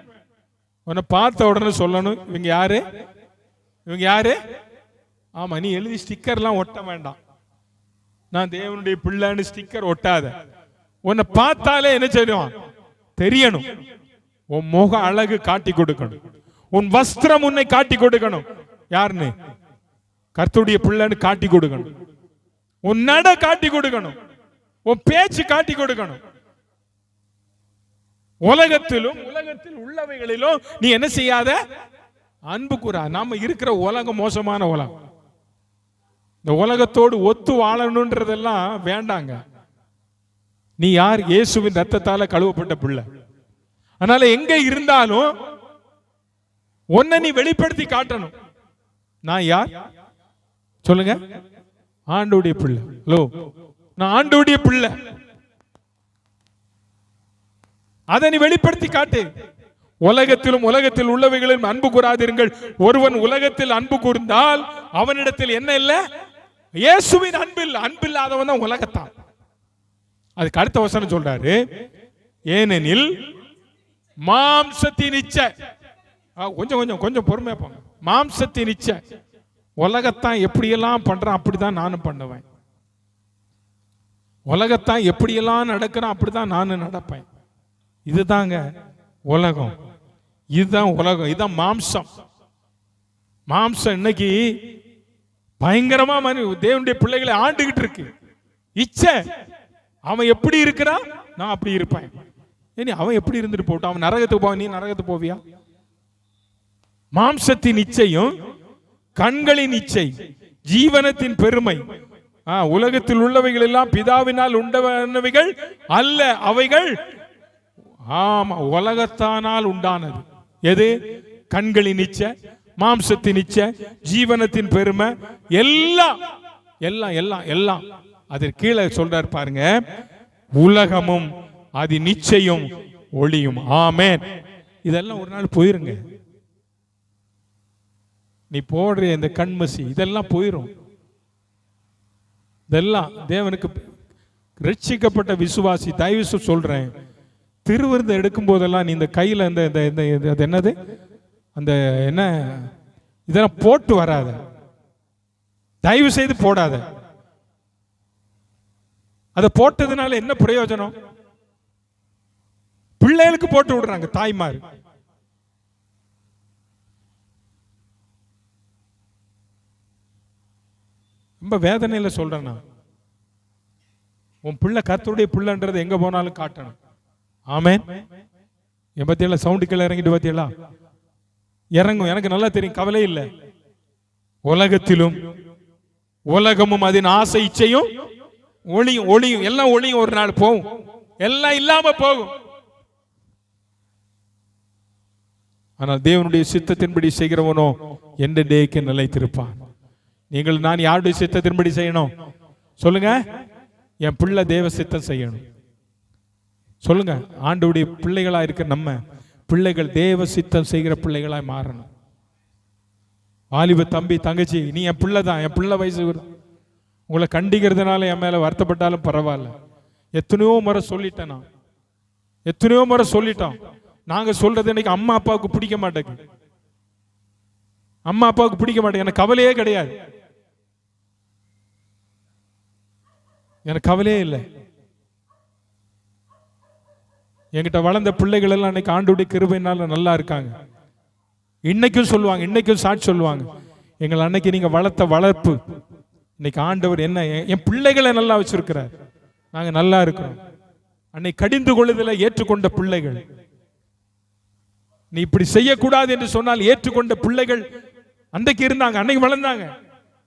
உன்னை பார்த்த உடனே சொல்லணும், இவங்க யாரு, இவங்க யாரு. ஆமா, நீ எழுதி ஸ்டிக்கர்லாம் ஒட்ட வேண்டாம். நான் தேவனுடைய பிள்ளைன்னு ஸ்டிக்கர் ஒட்டாத. உன்னை பார்த்தாலே என்ன செய்யணும்? தெரியணும். உன் முக அழகு காட்டி கொடுக்கணும். உன் வஸ்திரம் உன்னை காட்டி கொடுக்கணும். யாருன்னு? கர்த்தருடைய பிள்ளைன்னு காட்டி கொடுக்கணும். உன் நட காட்டி கொடுக்கணும். உன் பேச்சு காட்டி கொடுக்கணும். உலகத்திலும் உலகத்தில் உள்ளவைகளிலும் நீ என்ன செய்யாத? அன்பு கூறா. நாம இருக்கிற உலகம் மோசமான உலகம். இந்த உலகத்தோடு ஒத்து வாழணும்ன்றதெல்லாம் வேண்டாங்க. நீ யார்? இயேசுவின் ரத்தத்தால கழுவப்பட்ட பிள்ளை. அதனால எங்க இருந்தாலும் உன்னை நீ வெளிப்படுத்தி காட்டணும். நான் யார் சொல்லுங்க? ஆண்டவருடைய பிள்ளை. ஹலோ, நான் ஆண்டவருடைய பிள்ளை. அதை நீ வெளிப்படுத்தி காட்டு. உலகத்திலும் உலகத்தில் உள்ளவைகளிலும் அன்பு கூறாதீர்கள். ஒருவன் உலகத்தில் அன்பு கூர்ந்தால் அவனிடத்தில் என்ன இல்லை? இயேசுவின் அன்பில். அன்பில்லாதவன் தான் உலகத்தான். அதுக்கு அடுத்த வசனம் சொல்றாரு, ஏனெனில் மாம்சத்தின் இச்சை. கொஞ்சம் கொஞ்சம் கொஞ்சம் பொறுமையா போங்க. மாம்சத்தின் இச்சை. உலகத்தான் எப்படியெல்லாம் பண்றான் அப்படிதான் நானும் பண்ணுவேன். உலகத்தான் எப்படியெல்லாம் நடக்கிறான் அப்படிதான் நானும் நடப்பேன். இதுதாங்க உலகம். இதுதான் உலகம். இதுதான் மாம்சம். மாம்சம் இன்னைக்கு பயங்கரமா தேவனுடைய பிள்ளைகளை ஆண்டுகிட்டு இருக்கு. இச்சை. அவன் எப்படி இருக்கிறான், நான் அப்படி இருப்பேன். இனி அவன் எப்படி இருந்துட்டு போட்டான். அவன் நரகத்துக்கு போவான், நீ நரகத்துக்கு போவியா? மாம்சத்தின் இச்சையும் கண்களின் இச்சை, ஜீவனத்தின் பெருமை. உலகத்தில் உள்ளவைகள் எல்லாம் பிதாவினால் உண்டவைகள் அல்ல, அவைகள் ஆமா உலகத்தானால் உண்டானது. எது? கண்களின் இச்சை, மாம்சத்தின் இச்சை, ஜீவனத்தின் பெருமை, எல்லாம் எல்லாம் எல்லாம் எல்லாம். அதற்கு கீழே சொல்றார் பாருங்க, உலகமும் அது நிச்சயம் ஒளியும். ஆமென். இதெல்லாம் ஒரு நாள் போயிருங்க. நீ போடுற இந்த கண்மசி இதெல்லாம் போயிரும். இதெல்லாம் தேவனுக்கு ரட்சிக்கப்பட்ட விசுவாசி தயவு சொல்றேன், திருவிருந்தம் எடுக்கும் போதெல்லாம் நீ இந்த கையில இந்த என்னது அந்த என்ன இதெல்லாம் போட்டு வராத. தயவு செய்து போடாத. அதை போட்டதுனால என்ன பிரயோஜனம்? பிள்ளைகளுக்கு போட்டு விடுறாங்க தாய்மார். ரொம்ப வேதனையில சொல்றேன் நான். உன் பிள்ளை கர்த்தருடைய பிள்ளைன்றது எங்க போனாலும் காட்டணும். ஆமென். என் பத்தியெல்லாம் சவுண்டு கீழே இறங்கிட்டு பத்தியெல்லாம் இறங்கும். எனக்கு நல்லா தெரியும், கவலை இல்லை. உலகத்திலும் உலகமும் அதன் ஆசை இச்சையும் ஒளியும் ஒளியும் எல்லாம் ஒளியும் ஒரு நாள் போகும். எல்லாம் இல்லாம போகும். ஆனால் தேவனுடைய சித்தத்தின்படி செய்கிறவனோ என்றைக்கு நிலைத்திருப்பான். நீங்கள் நான் யாருடைய சித்தத்தின்படி செய்யணும் சொல்லுங்க? என் பிள்ளை தேவ சித்தம் செய்யணும். சொல்லுங்க. ஆண்டவருடைய பிள்ளைகளா இருக்க நம்ம பிள்ளைகள் தேவ சித்தம் செய்கிற பிள்ளைகளாய் மாறணும். வாலிப தம்பி தங்கச்சி, நீ என் பிள்ளை தான். என் பிள்ளை வயசு உங்களை கண்டிக்கிறதுனால என் மேல வருத்தப்பட்டாலும் பரவாயில்ல. எத்தனையோ முறை சொல்லிட்டேன் நான். எத்தனையோ முறை சொல்லிட்டோம். நாங்க சொல்றது இன்னைக்கு அம்மா அப்பாவுக்கு பிடிக்க மாட்டேங்குது. அம்மா அப்பாவுக்கு பிடிக்க மாட்டேங்குது. எனக்கு கவலையே கிடையாது. எனக்கு கவலையே இல்லை. என்கிட்ட வளர்ந்த பிள்ளைகள் எல்லாம் இன்னைக்கு ஆண்டவருடைய கிருபையினால நல்லா இருக்காங்க. இன்னைக்கும் சொல்லுவாங்க, இன்னைக்கும் சாட்சி சொல்லுவாங்க, எங்கள் அன்னைக்கு நீங்க வளர்த்த வளர்ப்பு இன்னைக்கு ஆண்டவர் என்ன என் பிள்ளைகளை நல்லா வச்சிருக்கிறார், நாங்க நல்லா இருக்கிறோம். அன்னைக்கு கடிந்து கொள்ளுதல ஏற்றுக்கொண்ட பிள்ளைகள் நீ இப்படி செய்யக்கூடாது என்று சொன்னால் ஏற்றுக்கொண்ட பிள்ளைகள் அன்றைக்கு இருந்தாங்க, அன்னைக்கு வளர்ந்தாங்க.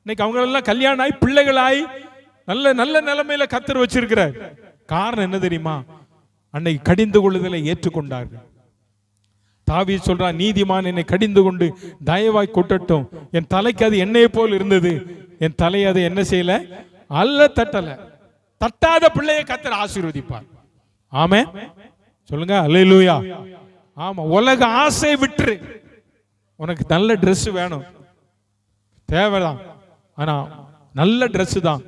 இன்னைக்கு அவங்க எல்லாம் கல்யாணம் ஆகி பிள்ளைகளாய் நல்ல நல்ல நிலைமையில கர்த்தர் வச்சிருக்கிறார். காரணம் என்ன தெரியுமா? அன்னைக்கு கடிந்து கொள்ளுதலை ஏற்றுக்கொண்டார்கள். தாவீது சொல்றான், நீதிமான் என்னை கடிந்து கொண்டு தயவாய் கொட்டட்டும், என் தலைக்கு அது எண்ணெயை போல் இருந்தது, என் தலை அதை என்ன செய்யல, அல்ல தட்டல. தட்டாத பிள்ளையை கர்த்தர் ஆசீர்வதிப்பார். ஆமென் சொல்லுங்க, அல்லேலூயா. ஆமா, உலக ஆசை விட்டுரு. உனக்கு நல்ல Dress வேணும், தேவைதான். ஆனா நல்ல Dress தான்,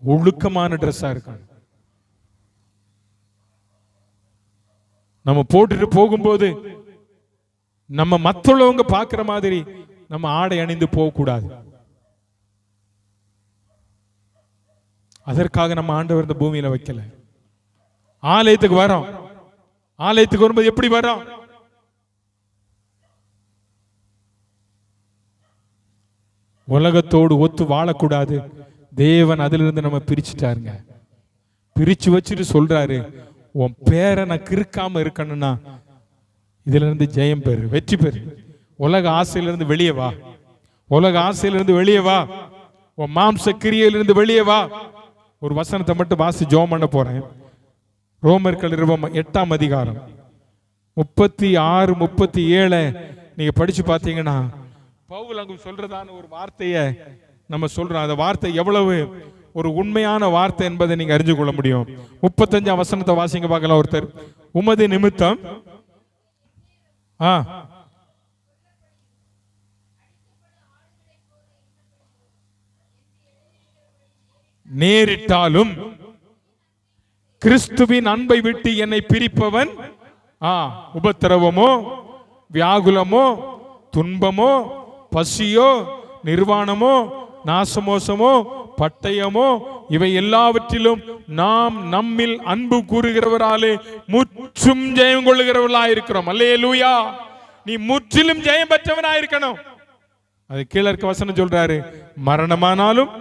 ஒழுக்கமான Dress-ஆ இருக்கணும். நம்ம போட்டுட்டு போகும்போது நம்ம மற்றவங்க பார்க்கிற மாதிரி நம்ம ஆடை அணிந்து போக கூடாது. அதற்காக நம்ம ஆண்டவர் இந்த பூமியில வைக்கல. ஆலயத்துக்கு வரோம், ஆலயத்துக்கு வரும்போது எப்படி வரோம்? உலகத்தோடு ஒத்து வாழக்கூடாது. தேவன் அதிலிருந்து நம்ம பிரிச்சுட்டாருங்க. பிரிச்சு வச்சுட்டு சொல்றாரு, உன் பேரை நான் கிறுக்காம இருக்கணும்னா இதுல இருந்து ஜெயம் பெறு, வெற்றி பெறு. உலக ஆசையிலிருந்து வெளியே வா, உலக ஆசையிலிருந்து வெளியே வா, உன் மாம்ச கிரியையிலிருந்து வெளியே வா. ஒரு வசனத்தை மட்டும் வாசி ஜெபம் பண்ண போறேன். ரோமர்கள் 8ஆம் அதிகாரம் 36, 37 நீங்க படிச்சு பார்த்தீங்கன்னா பவுல் அங்கு சொல்றதான ஒரு வார்த்தையை நம்ம சொல்றோம். அந்த வார்த்தை எவ்வளவு ஒரு உண்மையான வார்த்தை என்பதை நீங்க அறிஞ்சு கொள்ள முடியும். 35ஆம் வசனத்தை வாசிங்க பார்க்கலாம். ஒருத்தர், உமது நிமித்தம் நேரிட்டாலும் கிறிஸ்துவின் அன்பை விட்டு என்னை பிரிப்பவன் உபத்திரவமோ, வியாகுலமோ, துன்பமோ, பசியோ, நிர்வாணமோ, நாசமோசமோ, பட்டயமோ, இவை எல்லாவற்றிலும் நாம் நம்மில் அன்பு கூறுகிறவராலே முற்றும் ஜெயம் கொள்ளுகிறவர்களாயிருக்கிறோம். அல்லேலூயா. நீ முற்றிலும் ஜெயம் பெற்றவனாயிருக்கணும். அது கீழே இருக்க வசனம் சொல்றாரு, மரணமானாலும்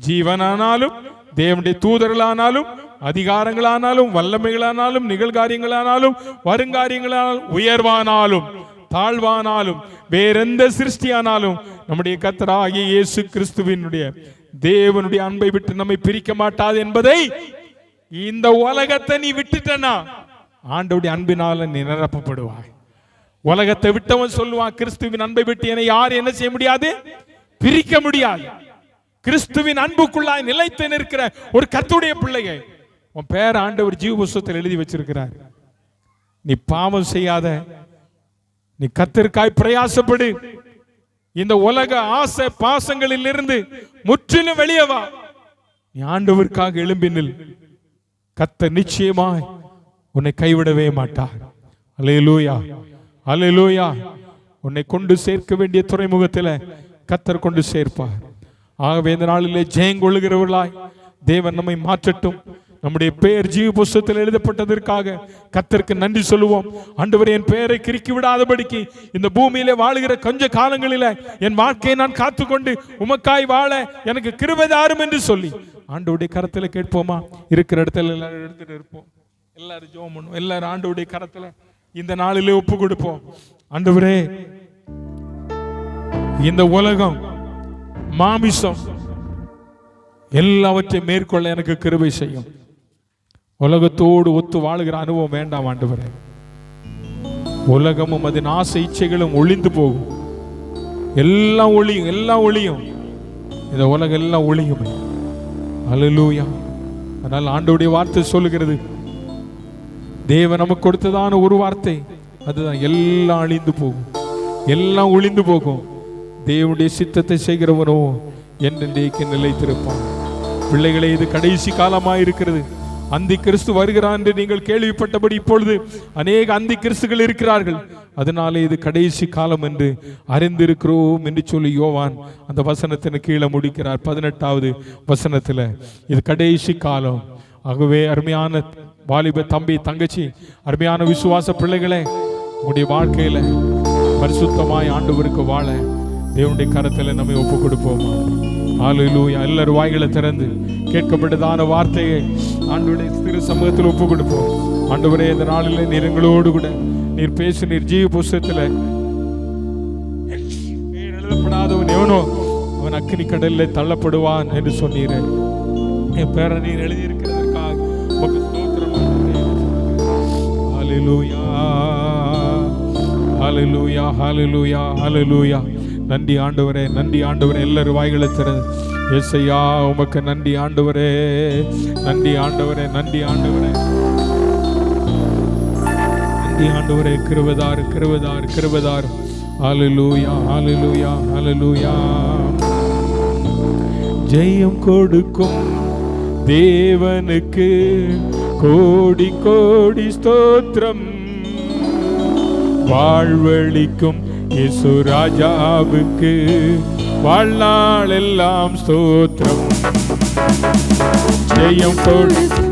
ஜீவனானாலும் தேவனுடைய தூதர்களானாலும் அதிகாரங்களானாலும் வல்லமைகளானாலும் நிகழ்காரியங்களானாலும் வருங்காரியங்களானாலும் உயர்வானாலும் தாழ்வானாலும் வேறெந்த சிருஷ்டியானாலும் நம்முடைய கர்த்தராகிய இயேசு கிறிஸ்துவினுடைய தேவனுடைய அன்பை விட்டு நம்மை பிரிக்க மாட்டாது என்பதை, இந்த உலகத்தை நீ விட்டுட்டனா ஆண்டவருடைய அன்பினால நீ நிரப்பப்படுவாய். உலகத்தை விட்டவன் சொல்லுவான், கிறிஸ்துவின் அன்பை விட்டு என்னை யார் என்ன செய்ய முடியாது, பிரிக்க முடியாது. கிறிஸ்துவின் அன்புக்குள்ளாய் நிலைத்து நிற்கிற ஒரு கர்த்தருடைய பிள்ளையை உன் பேர் ஆண்டவர் ஜீவ புஸ்தகத்தில் எழுதி வச்சிருக்கிறார். நீ பாவம் செய்யாத, நீ கர்த்தருக்காய் பிரயாசப்படு. இந்த உலக ஆசை பாசங்களில் இருந்து முற்றிலும் வெளியே வா. நீ ஆண்டவருக்காக எழும்பி நில். கர்த்தர் நிச்சயமாய் உன்னை கைவிடவே மாட்டார். அல்லேலூயா, அல்லேலூயா. உன்னை கொண்டு சேர்க்க வேண்டிய துறைமுகத்தில் கர்த்தர் கொண்டு சேர்ப்பார். ஆகவே இந்த நாளிலே ஜெயங்கொள்ளுகிறவர்களாய் தேவன் நம்மை மாற்றட்டும். நம்முடைய பெயர் ஜீவ புஸ்தகத்தில் எழுதப்பட்டதற்காக கர்த்தருக்கு நன்றி சொல்லுவோம். ஆண்டவரே, என் பெயரை கிறுக்கி விடாதபடிக்கு இந்த பூமியிலே வாழுகிற கொஞ்ச காலங்களில என் வாழ்க்கையை நான் காத்துக்கொண்டு உமக்காய் வாழ எனக்கு கிருபை தாரும் என்று சொல்லி ஆண்டவருடைய கரத்தில் கேட்போமா? இருக்கிற இடத்துல எல்லாரும் எடுத்துட்டு இருப்போம். எல்லாரும் ஜெபம் பண்ணுவோம். எல்லாரும் ஆண்டவருடைய கரத்தில் இந்த நாளிலே ஒப்பு கொடுப்போம். ஆண்டவரே, இந்த உலகம் மாமிசம் எல்லாவற்றையும் மேற்கொள்ள எனக்கு கிருபை செய்யும். உலகத்தோடு ஒத்து வாழுகிற அனுபவம் வேண்டாம் ஆண்டவரே. உலகமும் அதன் ஆசை இச்சைகளும் ஒளிந்து போகும். எல்லாம் ஒளியும், எல்லாம் ஒளியும். இந்த உலகம் எல்லாம் ஒளியும். அல்லேலூயா. அதனால் ஆண்டவருடைய வார்த்தை சொல்லுகிறது, தேவன் நமக்கு கொடுத்ததான ஒரு வார்த்தை, அதுதான் எல்லாம் அழிந்து போகும், எல்லாம் ஒளிந்து போகும். தேவனுடைய சித்தத்தை செய்கிறவனோ என்றென்றைக்கு நிலைத்திருப்பான். பிள்ளைகளே, இது கடைசி காலமாய் இருக்கிறது. அந்தி கிறிஸ்து வருகிறான் என்று நீங்கள் கேள்விப்பட்டபடி இப்பொழுது அநேக அந்தி கிறிஸ்துகள் இருக்கிறார்கள். அதனாலே இது கடைசி காலம் என்று அறிந்திருக்கிறோம் என்று சொல்லி யோவான் அந்த வசனத்தின் கீழே முடிக்கிறார். 18வது வசனத்தில் இது கடைசி காலம். ஆகவே அருமையான வாலிப தம்பி, தங்கச்சி, அருமையான விசுவாச பிள்ளைகளே, உங்களுடைய வாழ்க்கையில பரிசுத்தமாய் ஆண்டவருக்கு வாழ தேவனுடைய கரத்தில் நம்மை ஒப்பு கொடுப்போமா? ஹல்லேலூயா. எல்லாரும் வாய்களை திறந்து கேட்கப்பட்டதான வார்த்தையை ஆண்டவருடைய திரு சமூகத்தில் ஒப்பு கொடுப்போம். ஆண்டவரே, இந்த நாளில் நீர் எங்களோடு கூட நீர் பேசினீர் ஜீவ புஸ்தகத்தில் எழுதப்படாதவன் எவனோ அவன் அக்கினி கடலில் தள்ளப்படுவான் என்று சொன்னீரே. என் பேரை நீர் எழுதியிருக்கிறதற்காக உமக்கு ஸ்தோத்திரம். ஹல்லேலூயா, ஹல்லேலூயா, ஹல்லேலூயா, ஹல்லேலூயா. நன்றி ஆண்டவரே, நன்றி ஆண்டவரே. எல்லாரும் வாய்களை திறந்து இயேசையா உமக்கு நன்றி ஆண்டவரே, நன்றி ஆண்டவரே, நன்றி ஆண்டவரே, நன்றி ஆண்டவரே. கிருபைதார், கிருபைதார், கிருபைதார். ஹல்லேலூயா, ஹல்லேலூயா, ஹல்லேலூயா. ஜெயம் கொடுக்கும் தேவனுக்கு கோடி கோடி ஸ்தோத்திரம். வாழ்வழிக்கும் இயேசு ராஜாவுக்கு வாழ்நாள் எல்லாம் ஸ்தோத்திரம். ஜெயம் கொடுக்கும்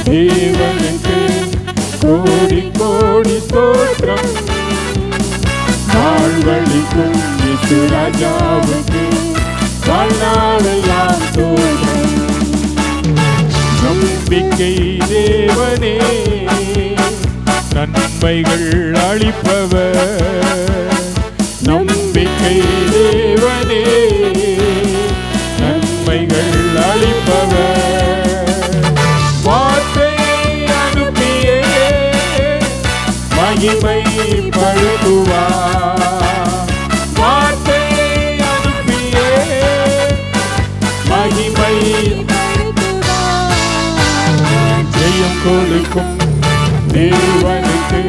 தேவனுக்கு கோடி கோடி ஸ்தோத்திரம். வாழ்வழிக்கும் இயேசு ராஜாவுக்கு வாழ்நாளெல்லாம் ஸ்தோத்திரம். நம்பிக்கை தேவனே, நன்மைகள் அளிப்பவர். நம்பிக்கை தேவனே, நன்மைகள் அளிப்பவர். மகிமை பழுகுவார். வார்த்தை அனுப்பியே மகிமை ஜெயம் கொடுக்கும் தேவனுக்கு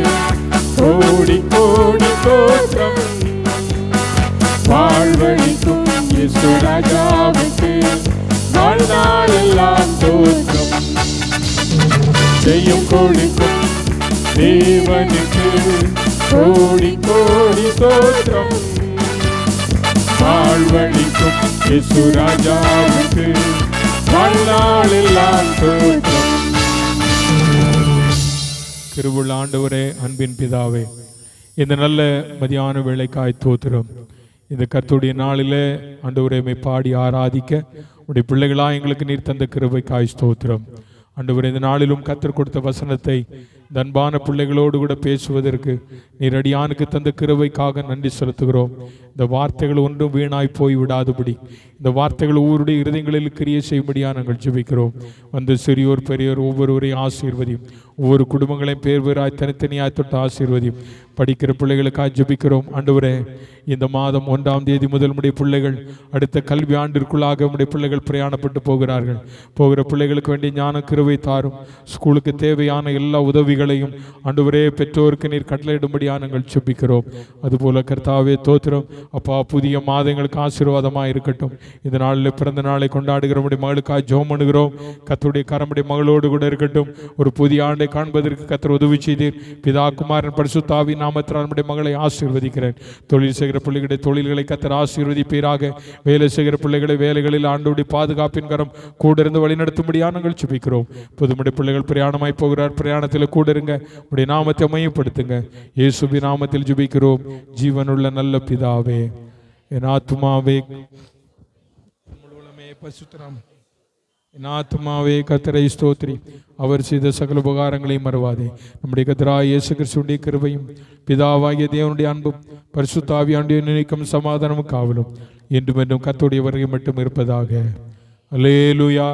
கோடி கோடி ஸ்தோத்திரம். வாழ்வழிக்கும் இயேசு ராஜாவுக்கு வாழ்நாளெல்லாம் ஸ்தோத்திரம். ஜெயம் கொடுக்கும் தேவனுக்கு கோடி கோடி ஸ்தோத்திரம். வாழ்வழிக்கும் இயேசு ராஜாவுக்கு வாழ்நாளெல்லாம் ஸ்தோத்திரம். கிருபையுள்ள ஆண்டவரே, அன்பின் பிதாவே, இந்த நல்ல மதியான வேளைக்காய் ஸ்தோத்திரம். இந்த கர்த்தருடைய நாளிலே ஆண்டவரே பாடி ஆராதிக்க உடைய பிள்ளைகளா எங்களுக்கு நீர் தந்த கிருபைக்காய் ஸ்தோத்திரம். ஆண்டவரே, இந்த நாளிலும் கர்த்தர் கொடுத்த வசனத்தை இந்த அன்பான பிள்ளைகளோடு கூட பேசுவதற்கு நீர் அடியானுக்கு தந்த கிருபைக்காக நன்றி செலுத்துகிறோம். இந்த வார்த்தைகள் ஒன்றும் வீணாய் போய் விடாதபடி இந்த வார்த்தைகள் ஒவ்வொருடைய இருதயங்களில் கிரியை செய்யும்படியாக நாங்கள் ஜெபிக்கிறோம். வந்து சிறியோர் பெரியோர் ஒவ்வொருவரையும் ஆசீர்வதியும். ஒவ்வொரு குடும்பங்களையும் பேர் பேராய் தனித்தனியாய் தொட்டு ஆசீர்வதியும். படிக்கிற பிள்ளைகளுக்காக ஜெபிக்கிறோம். ஆண்டவரே, இந்த மாதம் 1ஆம் தேதி முதல் உடைய பிள்ளைகள் அடுத்த கல்வி ஆண்டிற்குள்ளாக உடைய பிள்ளைகள் பிரயாணப்பட்டு போகிறார்கள். போகிற பிள்ளைகளுக்கு வேண்டிய ஞான கிருபை தாரும். ஸ்கூலுக்கு தேவையான எல்லா உதவிகளையும் ஆண்டவரே பெற்றோருக்கு நீர் கட்டளையிடும்படியாக நாங்கள் ஜெபிக்கிறோம். அதுபோல கர்த்தாவே தோத்திரம் அப்பா, புதிய மாதங்களுக்கு ஆசீர்வாதமாக இருக்கட்டும். இந்த நாளில் பிறந்த நாளை கொண்டாடுகிற உடைய மகளுக்காக ஜெபம் பண்ணுகிறோம். கர்த்தருடைய கரமுடைய மகளோடு கூட இருக்கட்டும். ஒரு புதிய ஆண்டை காண்பதற்கு கர்த்தர் உதவி செய்தீர். பிதா குமாரன் பரிசுத்த ஆவியின் நாமத்தினால் நம்முடைய மகளை ஆசீர்வதிக்கிறேன். தொழில் செய்கிற பிள்ளைகளுடைய தொழில்களை கர்த்தர் ஆசீர்வதிப்பீராக. வேலை செய்கிற பிள்ளைகளை வேலைகளில் ஆண்டவருடைய பாதுகாப்பின் கரம் கூட இருந்து வழிநடத்தும்படியாக நாங்கள் ஜெபிக்கிறோம். புதுமுடைய பிள்ளைகள் பிரயாணமாய் போகிறார். பிரயாணத்தில் கூட இருங்க. உடைய நாமத்தை மையப்படுத்துங்க. இயேசுவின் நாமத்தில் ஜெபிக்கிறோம் ஜீவனுள்ள நல்ல பிதாவே. என் ஆத்துமாவே பரிசுத்தராம் என் ஆத்துமாவே கர்த்தரை ஸ்தோத்திரி. அவர் செய்த சகல உபகாரங்களையும் மறவாதே. நம்முடைய கர்த்தராகிய இயேசு கிறிஸ்துவின் கிருபையும் பிதாவாகிய தேவனுடைய அன்பும் பரிசுத்த ஆவியானவருடைய நினைக்கும் சமாதானமும் காவலும் என்றும் என்றும் கர்த்தருடைய வருகை மட்டும் இருப்பதாக. அல்லேலூயா.